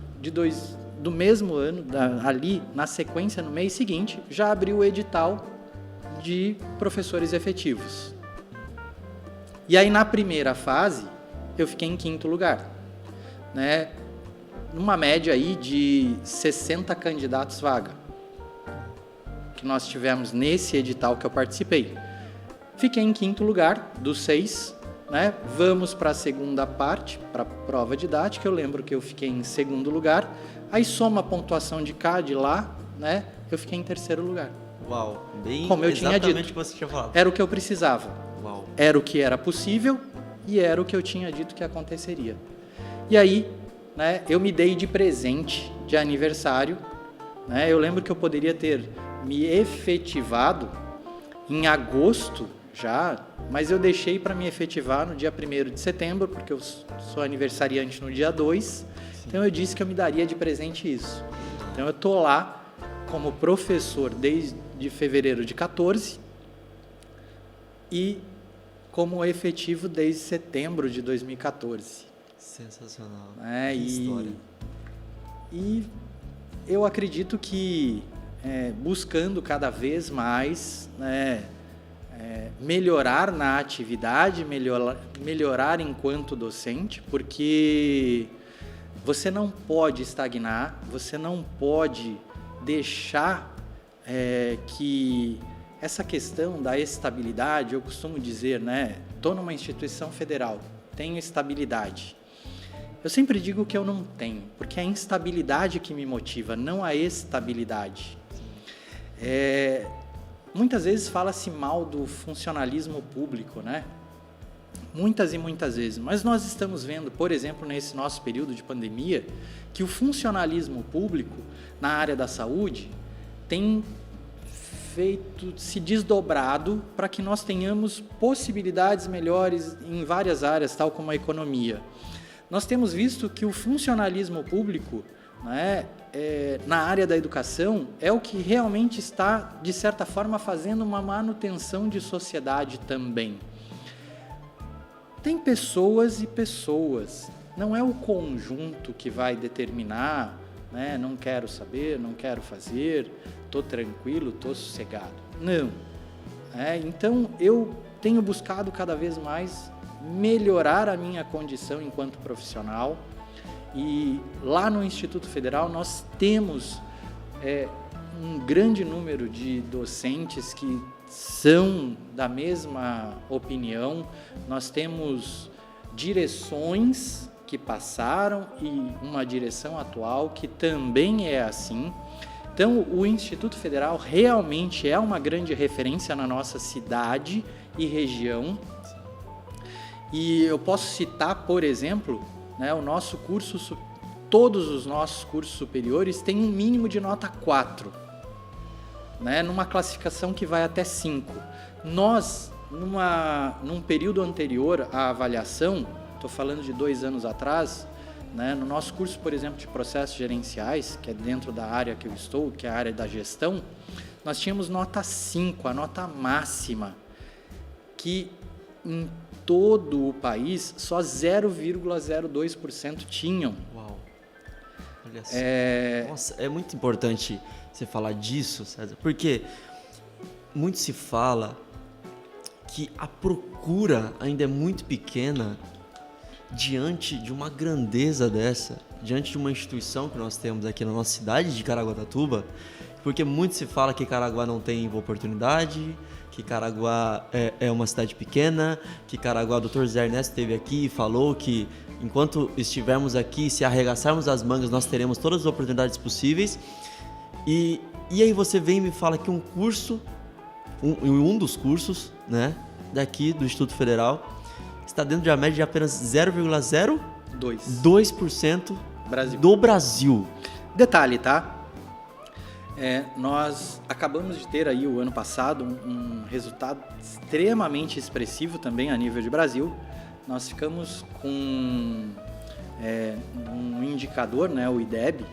do mesmo ano, ali na sequência, no mês seguinte, já abriu o edital de professores efetivos. E aí na primeira fase, eu fiquei em 5º lugar, né? Numa média aí de 60 candidatos vaga, que nós tivemos nesse edital que eu participei. Fiquei em 5º lugar dos 6, né? Vamos para a segunda parte, para a prova didática. Eu lembro que eu fiquei em 2º lugar. Aí soma a pontuação de cá, de lá, né? Eu fiquei em 3º lugar. Uau, bem como eu tinha dito, o que você tinha falado. Era o que eu precisava. Uau. Era o que era possível e era o que eu tinha dito que aconteceria. E aí, né, eu me dei de presente de aniversário, né? Eu lembro que eu poderia ter me efetivado em agosto já, mas eu deixei para me efetivar no dia 1º de setembro, porque eu sou aniversariante no dia 2. Sim. Então eu disse que eu me daria de presente isso. Então eu estou lá como professor desde fevereiro de 14 e como efetivo desde setembro de 2014. Sensacional. Que história. E eu acredito que buscando cada vez mais, né, melhorar na atividade, melhorar enquanto docente, porque você não pode estagnar, você não pode deixar que essa questão da estabilidade, eu costumo dizer, né, estou numa instituição federal, tenho estabilidade. Eu sempre digo que eu não tenho, porque é a instabilidade que me motiva, não a estabilidade. Muitas vezes fala-se mal do funcionalismo público, né? Muitas e muitas vezes. Mas nós estamos vendo, por exemplo, nesse nosso período de pandemia, que o funcionalismo público na área da saúde tem se desdobrado para que nós tenhamos possibilidades melhores em várias áreas, tal como a economia. Nós temos visto que o funcionalismo público, né, na área da educação é o que realmente está, de certa forma, fazendo uma manutenção de sociedade também. Tem pessoas e pessoas, não é o conjunto que vai determinar, né, não quero saber, não quero fazer, estou tranquilo, estou sossegado. Não. Então, eu tenho buscado cada vez mais melhorar a minha condição enquanto profissional. E lá no Instituto Federal nós temos um grande número de docentes que são da mesma opinião. Nós temos direções que passaram e uma direção atual que também é assim. Então, o Instituto Federal realmente é uma grande referência na nossa cidade e região. E eu posso citar, por exemplo, né, o nosso curso, todos os nossos cursos superiores têm um mínimo de nota 4, né, numa classificação que vai até 5. Nós, num período anterior à avaliação, estou falando de 2 anos atrás, né, no nosso curso, por exemplo, de processos gerenciais, que é dentro da área que eu estou, que é a área da gestão, nós tínhamos nota 5, a nota máxima, que em todo o país, só 0,02% tinham. Uau! Olha só. Nossa, é muito importante você falar disso, César, porque muito se fala que a procura ainda é muito pequena diante de uma grandeza dessa, diante de uma instituição que nós temos aqui na nossa cidade de Caraguatatuba, porque muito se fala que Caraguá não tem oportunidade, que Caraguá é uma cidade pequena, que Caraguá, o Dr. Zé Ernesto esteve aqui e falou que enquanto estivermos aqui, se arregaçarmos as mangas, nós teremos todas as oportunidades possíveis. E aí você vem e me fala que um curso, um dos cursos, né, daqui do Instituto Federal, está dentro de uma média de apenas 0,02% do Brasil. Detalhe, tá? Nós acabamos de ter aí o ano passado um resultado extremamente expressivo também a nível de Brasil. Nós ficamos com um indicador, né, o IDEB,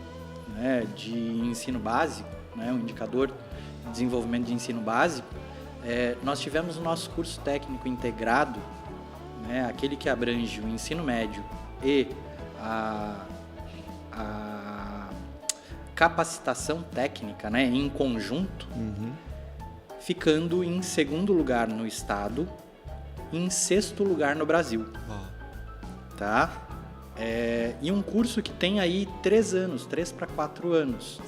né, de ensino básico, né, um indicador de desenvolvimento de ensino básico. Nós tivemos o nosso curso técnico integrado, né, aquele que abrange o ensino médio e a capacitação técnica, né, em conjunto, ficando em 2º lugar no estado e em 6º lugar no Brasil. Tá? E um curso que tem aí 3 para 4 anos.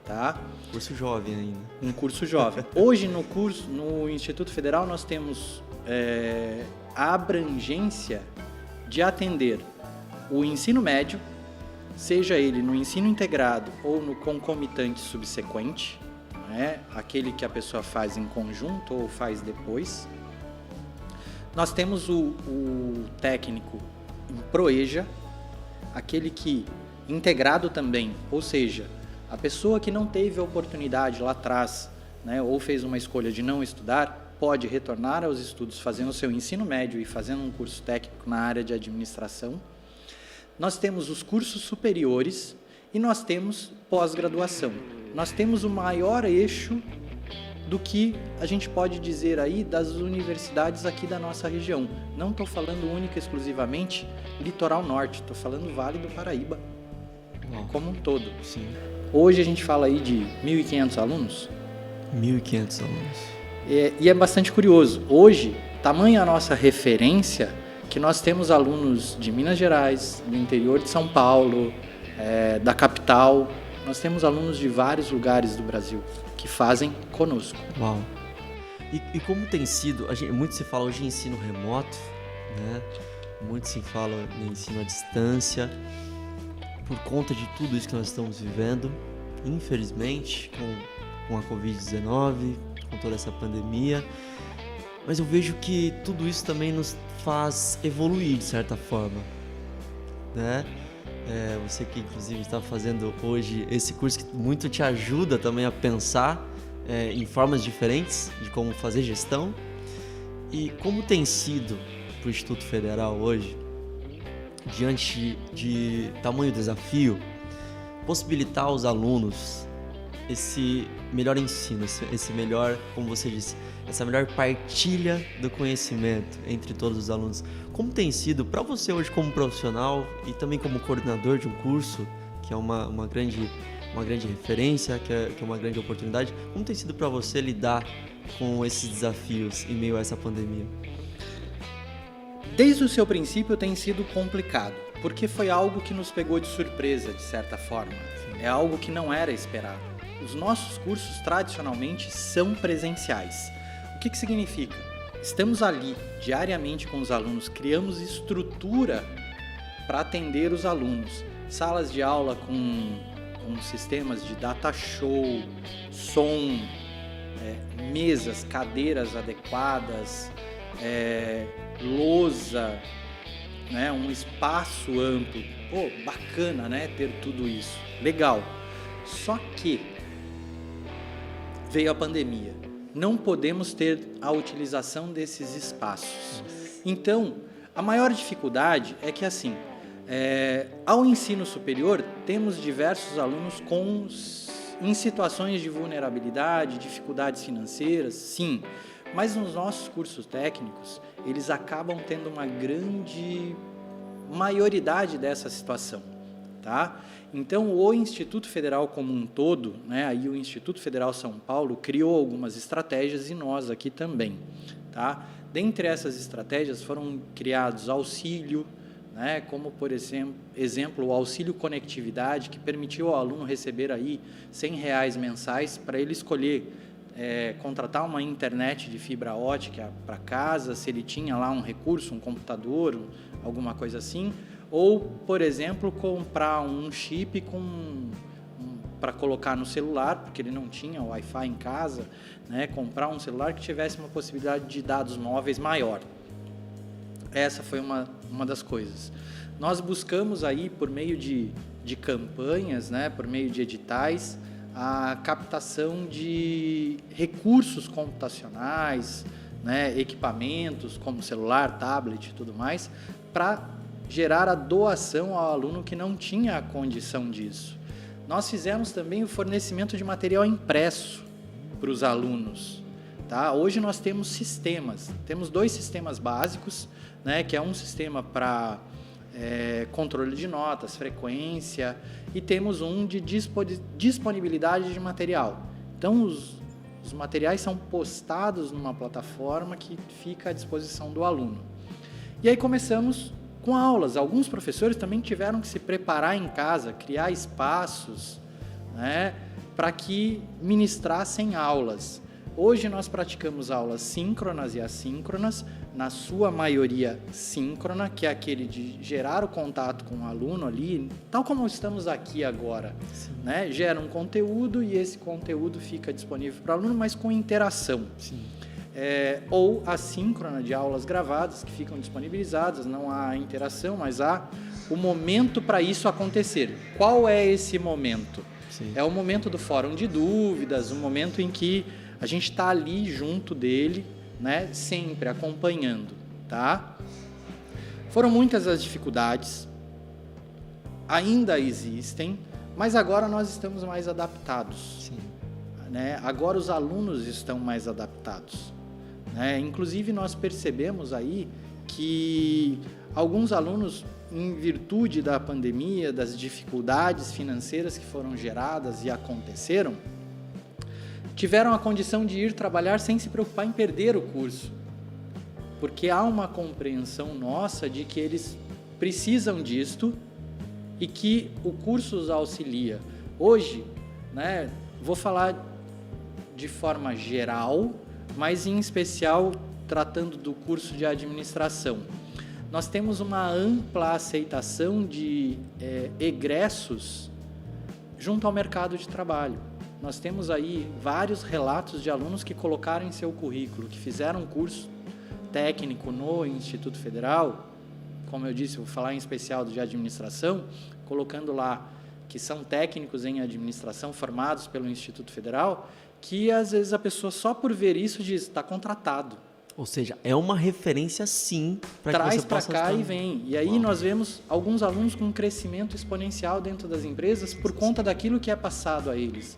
Tá? Curso jovem ainda. Um curso jovem. Hoje no Instituto Federal nós temos a abrangência de atender o ensino médio, seja ele no ensino integrado ou no concomitante subsequente, né? Aquele que a pessoa faz em conjunto ou faz depois. Nós temos o técnico em ProEja, aquele que integrado também, ou seja, a pessoa que não teve a oportunidade lá atrás, né, ou fez uma escolha de não estudar, pode retornar aos estudos fazendo o seu ensino médio e fazendo um curso técnico na área de administração. Nós temos os cursos superiores e nós temos pós-graduação. Nós temos o maior eixo do que a gente pode dizer aí das universidades aqui da nossa região. Não estou falando única e exclusivamente Litoral Norte, estou falando Vale do Paraíba como um todo. Sim. Hoje a gente fala aí de 1.500 alunos. 1.500 alunos. E é bastante curioso. Hoje, tamanha a nossa referência que nós temos alunos de Minas Gerais, do interior de São Paulo, da capital. Nós temos alunos de vários lugares do Brasil que fazem conosco. Uau! E como tem sido, muito se fala hoje em ensino remoto, né? muito se fala em ensino à distância, por conta de tudo isso que nós estamos vivendo, infelizmente, com a Covid-19, com toda essa pandemia, mas eu vejo que tudo isso também nos faz evoluir de certa forma, né? Você que inclusive está fazendo hoje esse curso que muito te ajuda também a pensar em formas diferentes de como fazer gestão. E como tem sido para o Instituto Federal hoje, diante de tamanho desafio, possibilitar aos alunos esse melhor ensino, esse melhor, como você disse, essa melhor partilha do conhecimento entre todos os alunos. Como tem sido para você hoje como profissional e também como coordenador de um curso, que é uma grande referência, que é uma grande oportunidade, como tem sido para você lidar com esses desafios em meio a essa pandemia? Desde o seu princípio tem sido complicado, porque foi algo que nos pegou de surpresa, de certa forma. É algo que não era esperado. Os nossos cursos, tradicionalmente, são presenciais. O que significa? Estamos ali, diariamente com os alunos, criamos estrutura para atender os alunos. Salas de aula com sistemas de data show, som, mesas, cadeiras adequadas, lousa, né, um espaço amplo. Pô, bacana, né, ter tudo isso. Legal. Só que veio a pandemia. Não podemos ter a utilização desses espaços. Então, a maior dificuldade é que, assim, ao ensino superior, temos diversos alunos em situações de vulnerabilidade, dificuldades financeiras, sim. Mas nos nossos cursos técnicos, eles acabam tendo uma grande maioridade dessa situação, tá? Então, o Instituto Federal como um todo, né, aí o Instituto Federal São Paulo criou algumas estratégias e nós aqui também, tá? Dentre essas estratégias foram criados auxílio, né, como, por exemplo, o auxílio conectividade, que permitiu ao aluno receber aí R$100 mensais para ele escolher contratar uma internet de fibra ótica para casa, se ele tinha lá um recurso, um computador, alguma coisa assim, ou, por exemplo, comprar um chip para colocar no celular, porque ele não tinha Wi-Fi em casa, né, comprar um celular que tivesse uma possibilidade de dados móveis maior. Essa foi uma das coisas. Nós buscamos aí, por meio de campanhas, né, por meio de editais, a captação de recursos computacionais, né, equipamentos como celular, tablet e tudo mais, para gerar a doação ao aluno que não tinha a condição disso. Nós fizemos também o fornecimento de material impresso para os alunos. Tá? Hoje nós temos sistemas, temos 2 sistemas básicos, né, que é um sistema para controle de notas, frequência, e temos um de disponibilidade de material. Então, os materiais são postados numa plataforma que fica à disposição do aluno. E aí começamos com aulas. Alguns professores também tiveram que se preparar em casa, criar espaços, né, para que ministrassem aulas. Hoje nós praticamos aulas síncronas e assíncronas, na sua maioria síncrona, que é aquele de gerar o contato com o aluno ali, tal como estamos aqui agora, né? Gera um conteúdo e esse conteúdo fica disponível para o aluno, mas com interação. Sim. Ou assíncrona, de aulas gravadas que ficam disponibilizadas, não há interação, mas há o momento para isso acontecer. Qual é esse momento? Sim. É o momento do fórum de dúvidas, o momento em que a gente está ali junto dele, né, sempre acompanhando, tá? Foram muitas as dificuldades, ainda existem, mas agora nós estamos mais adaptados. Sim. Né? Agora os alunos estão mais adaptados. Né? Inclusive nós percebemos aí que alguns alunos, em virtude da pandemia, das dificuldades financeiras que foram geradas e aconteceram, tiveram a condição de ir trabalhar sem se preocupar em perder o curso, porque há uma compreensão nossa de que eles precisam disto e que o curso os auxilia. Hoje, né, vou falar de forma geral, mas em especial tratando do curso de administração. nós temos uma ampla aceitação de egressos junto ao mercado de trabalho. Nós temos aí vários relatos de alunos que colocaram em seu currículo, que fizeram um curso técnico no Instituto Federal, como eu disse, vou falar em especial de administração, colocando lá que são técnicos em administração formados pelo Instituto Federal, que às vezes a pessoa só por ver isso diz, está contratado. Ou seja, é uma referência sim para que você possa... Traz para cá e vem. E aí nós vemos alguns alunos com um crescimento exponencial dentro das empresas por conta daquilo que é passado a eles.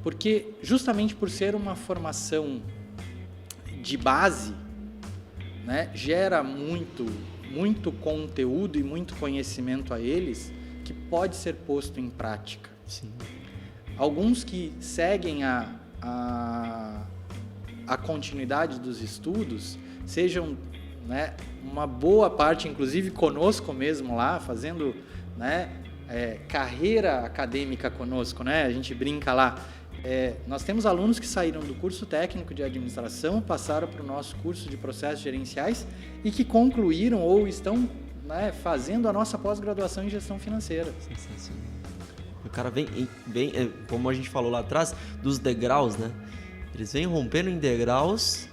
Porque justamente por ser uma formação de base, né, gera muito conteúdo e muito conhecimento a eles que pode ser posto em prática. Sim. Alguns que seguem a continuidade dos estudos, sejam, né, uma boa parte, inclusive conosco mesmo lá, fazendo, né, carreira acadêmica conosco, né? A gente brinca lá. Nós temos alunos que saíram do curso técnico de administração, passaram para o nosso curso de processos gerenciais e que concluíram ou estão, né, fazendo a nossa pós-graduação em gestão financeira. Sensacional. O cara vem, como a gente falou lá atrás, dos degraus, né? Eles vêm rompendo em degraus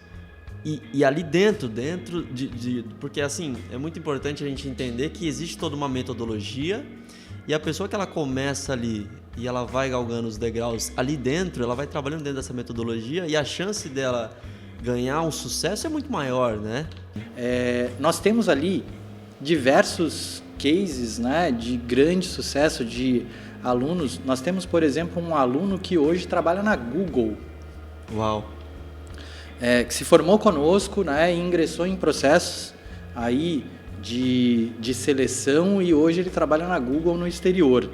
e ali dentro de... Porque, assim, é muito importante a gente entender que existe toda uma metodologia e a pessoa que ela começa ali e ela vai galgando os degraus ali dentro, ela vai trabalhando dentro dessa metodologia e a chance dela ganhar um sucesso é muito maior, né? Nós temos ali diversos cases, né, de grande sucesso de alunos. Nós temos, por exemplo, um aluno que hoje trabalha na Google. Uau! Que se formou conosco, né, e ingressou em processos aí de seleção e hoje ele trabalha na Google no exterior.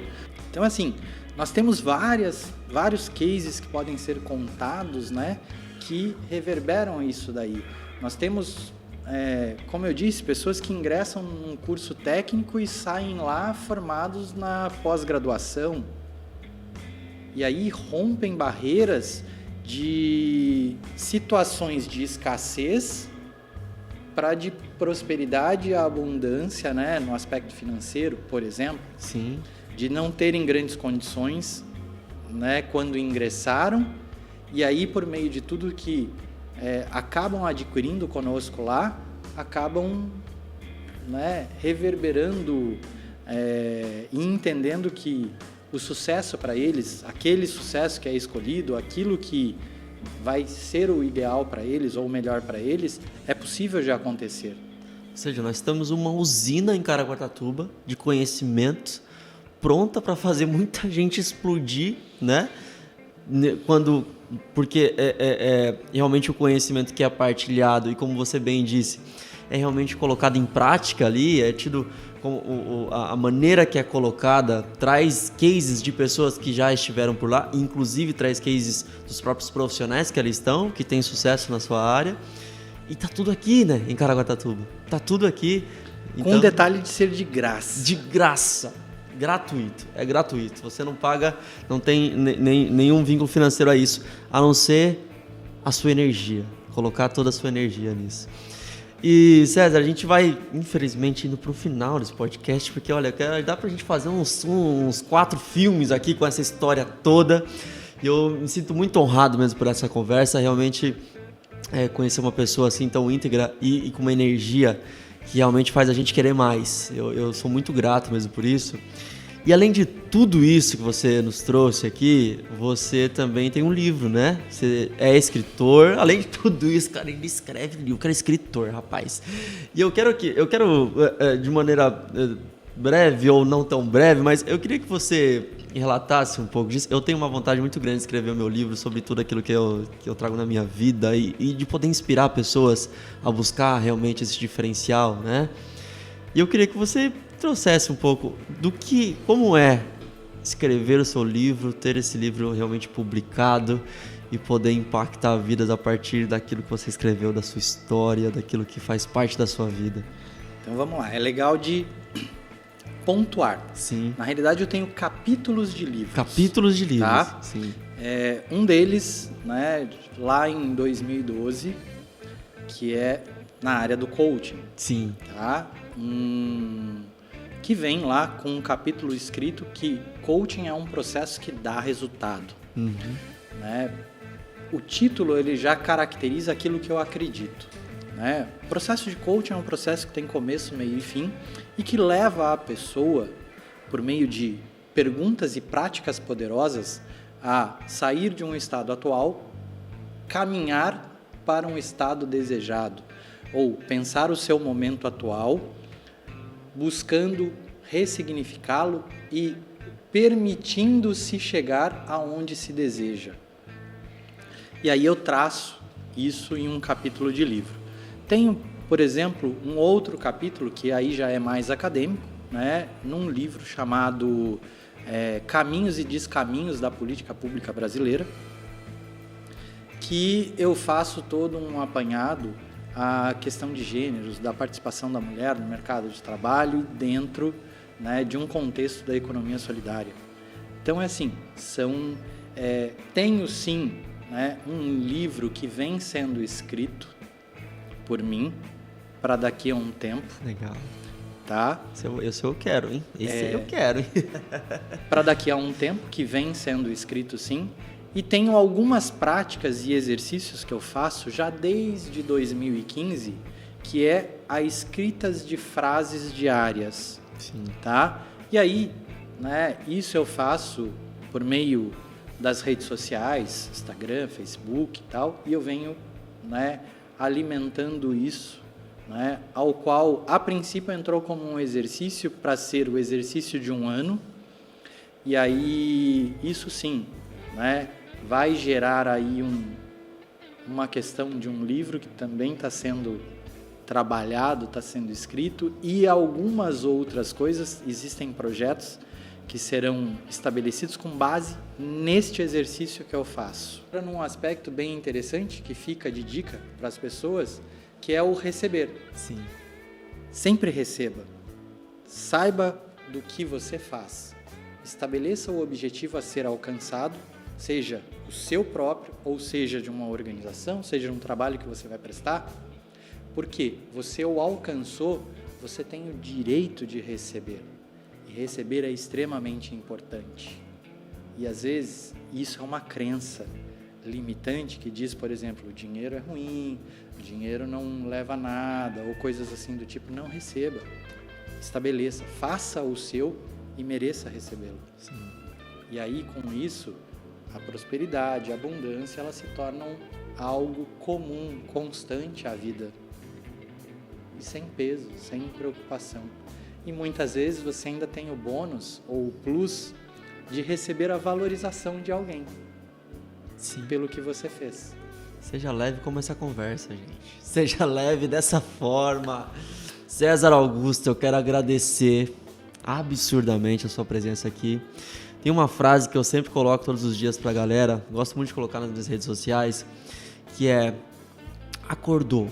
Então, assim, nós temos vários cases que podem ser contados, né, que reverberam isso daí. Nós temos, como eu disse, pessoas que ingressam num curso técnico e saem lá formados na pós-graduação. E aí rompem barreiras de situações de escassez para de prosperidade e abundância, né, no aspecto financeiro, por exemplo. Sim. De não terem grandes condições, né, quando ingressaram, e aí por meio de tudo que acabam adquirindo conosco lá, acabam, né, reverberando e entendendo que o sucesso para eles, aquele sucesso que é escolhido, aquilo que vai ser o ideal para eles ou o melhor para eles, é possível de acontecer. Ou seja, nós estamos uma usina em Caraguatatuba de conhecimento pronta para fazer muita gente explodir, né? Porque realmente o conhecimento que é partilhado e, como você bem disse, é realmente colocado em prática ali, é tido como a maneira que é colocada, traz cases de pessoas que já estiveram por lá, inclusive traz cases dos próprios profissionais que ali estão, que têm sucesso na sua área, e tá tudo aqui, né, em Caraguatatuba, tá tudo aqui. Então, com o detalhe de ser de graça. De graça, gratuito, é gratuito, você não paga, não tem nenhum vínculo financeiro a isso, a não ser a sua energia, colocar toda a sua energia nisso. E, César, a gente vai, infelizmente, indo para o final desse podcast, porque, olha, dá para a gente fazer uns 4 filmes aqui com essa história toda. E eu me sinto muito honrado mesmo por essa conversa. Realmente, conhecer uma pessoa assim tão íntegra e com uma energia que realmente faz a gente querer mais. Eu sou muito grato mesmo por isso. E além de tudo isso que você nos trouxe aqui, você também tem um livro, né? Você é escritor. Além de tudo isso, cara, ele escreve livro. O cara é escritor, rapaz. E eu quero de maneira breve ou não tão breve, mas eu queria que você relatasse um pouco disso. Eu tenho uma vontade muito grande de escrever o meu livro sobre tudo aquilo que eu trago na minha vida e de poder inspirar pessoas a buscar realmente esse diferencial, né? E eu queria que você trouxesse um pouco como é escrever o seu livro, ter esse livro realmente publicado e poder impactar vidas a partir daquilo que você escreveu, da sua história, daquilo que faz parte da sua vida. Então vamos lá, é legal de pontuar. Sim. Na realidade eu tenho capítulos de livros. Capítulos de livros, tá? Sim. Um deles, né, lá em 2012, que na área do coaching. Sim. Tá? Que vem lá com um capítulo escrito que coaching é um processo que dá resultado. Né? O título ele já caracteriza aquilo que eu acredito. Né? O processo de coaching é um processo que tem começo, meio e fim e que leva a pessoa, por meio de perguntas e práticas poderosas, a sair de um estado atual, caminhar para um estado desejado, ou pensar o seu momento atual, buscando ressignificá-lo e permitindo-se chegar aonde se deseja. E aí eu traço isso em um capítulo de livro. Tenho, por exemplo, um outro capítulo que aí já é mais acadêmico, né, num livro chamado Caminhos e Descaminhos da Política Pública Brasileira, que eu faço todo um apanhado à questão de gêneros, da participação da mulher no mercado de trabalho dentro, né, de um contexto da economia solidária. Então é assim, tenho sim, né, um livro que vem sendo escrito por mim para daqui a um tempo. Legal. Tá? Esse eu quero, hein? Esse eu quero, hein? Para daqui a um tempo, que vem sendo escrito sim. E tenho algumas práticas e exercícios que eu faço já desde 2015, que é a escritas de frases diárias. Sim. Tá? E aí, né, isso eu faço por meio das redes sociais, Instagram, Facebook e tal, e eu venho, né, alimentando isso, né, ao qual a princípio entrou como um exercício para ser o exercício de um ano, e aí isso sim, né, vai gerar aí uma questão de um livro que também está sendo trabalhado, está sendo escrito, e algumas outras coisas, existem projetos que serão estabelecidos com base neste exercício que eu faço. Num aspecto bem interessante que fica de dica para as pessoas, que é o receber. Sim. Sempre receba. Saiba do que você faz. Estabeleça o objetivo a ser alcançado, seja o seu próprio, ou seja de uma organização, seja de um trabalho que você vai prestar, porque você o alcançou, você tem o direito de receber. E receber é extremamente importante. E às vezes isso é uma crença limitante que diz, por exemplo, o dinheiro é ruim, o dinheiro não leva a nada, ou coisas assim do tipo. Não, receba, estabeleça, faça o seu e mereça recebê-lo. Sim. E aí, com isso, a prosperidade, a abundância, elas se tornam algo comum, constante à vida. E sem peso, sem preocupação. E muitas vezes você ainda tem o bônus ou o plus de receber a valorização de alguém. Sim. Pelo que você fez. Seja leve como essa conversa, gente. Seja leve dessa forma. César Augusto, eu quero agradecer absurdamente a sua presença aqui. Tem uma frase que eu sempre coloco todos os dias pra galera, gosto muito de colocar nas minhas redes sociais, que é: acordou,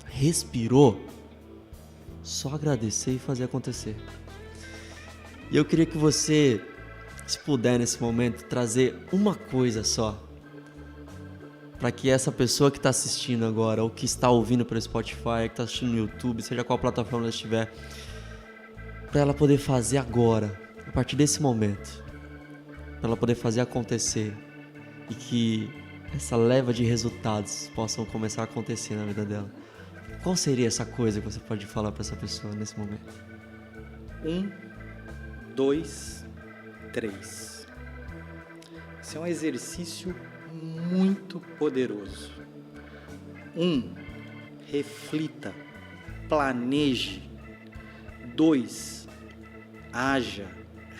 respirou, só agradecer e fazer acontecer. E eu queria que você, se puder nesse momento, trazer uma coisa só para que essa pessoa que está assistindo agora, ou que está ouvindo pelo Spotify, que está assistindo no YouTube, seja qual plataforma ela estiver, para ela poder fazer agora, a partir desse momento, para ela poder fazer acontecer e que essa leva de resultados possam começar a acontecer na vida dela. Qual seria essa coisa que você pode falar para essa pessoa nesse momento? 1, 2, 3. Esse é um exercício muito poderoso. 1, reflita, planeje. 2, haja,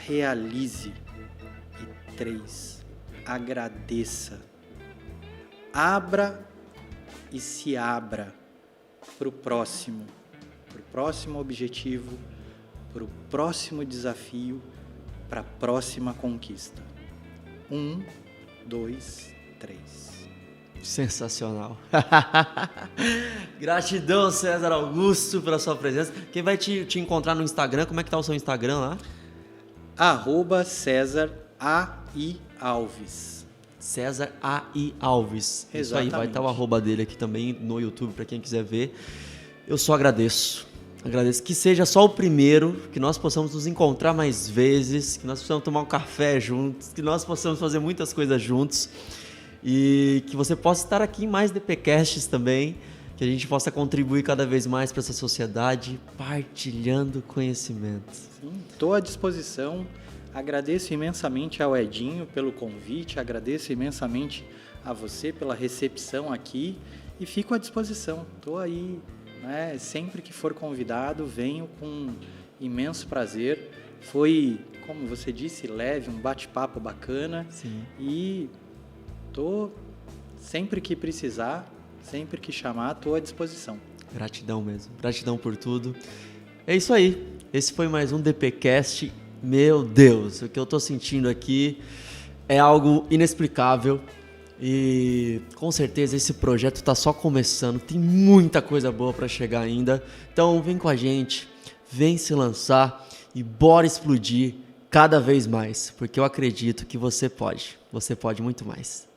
realize. E 3, agradeça. Abra e se abra para o próximo objetivo, para o próximo desafio, para a próxima conquista. 1, 2, 3. Sensacional. Gratidão, César Augusto, pela sua presença. Quem vai te encontrar no Instagram? Como é que tá o seu Instagram lá? @César A.I. Alves. César A.I. Alves. Exatamente. Isso aí, vai estar o arroba dele aqui também no YouTube para quem quiser ver. Eu só agradeço. Agradeço que seja só o primeiro, que nós possamos nos encontrar mais vezes, que nós possamos tomar um café juntos, que nós possamos fazer muitas coisas juntos e que você possa estar aqui em mais DPcasts também, que a gente possa contribuir cada vez mais para essa sociedade, partilhando conhecimento. Sim, estou à disposição. Agradeço imensamente ao Edinho pelo convite, agradeço imensamente a você pela recepção aqui e fico à disposição. Estou aí, né? Sempre que for convidado, venho com imenso prazer. Foi, como você disse, leve, um bate-papo bacana. Sim. E estou, sempre que precisar, sempre que chamar, estou à disposição. Gratidão mesmo, gratidão por tudo. É isso aí, esse foi mais um DPcast. Meu Deus, o que eu estou sentindo aqui é algo inexplicável e com certeza esse projeto está só começando, tem muita coisa boa para chegar ainda. Então vem com a gente, vem se lançar e bora explodir cada vez mais, porque eu acredito que você pode muito mais.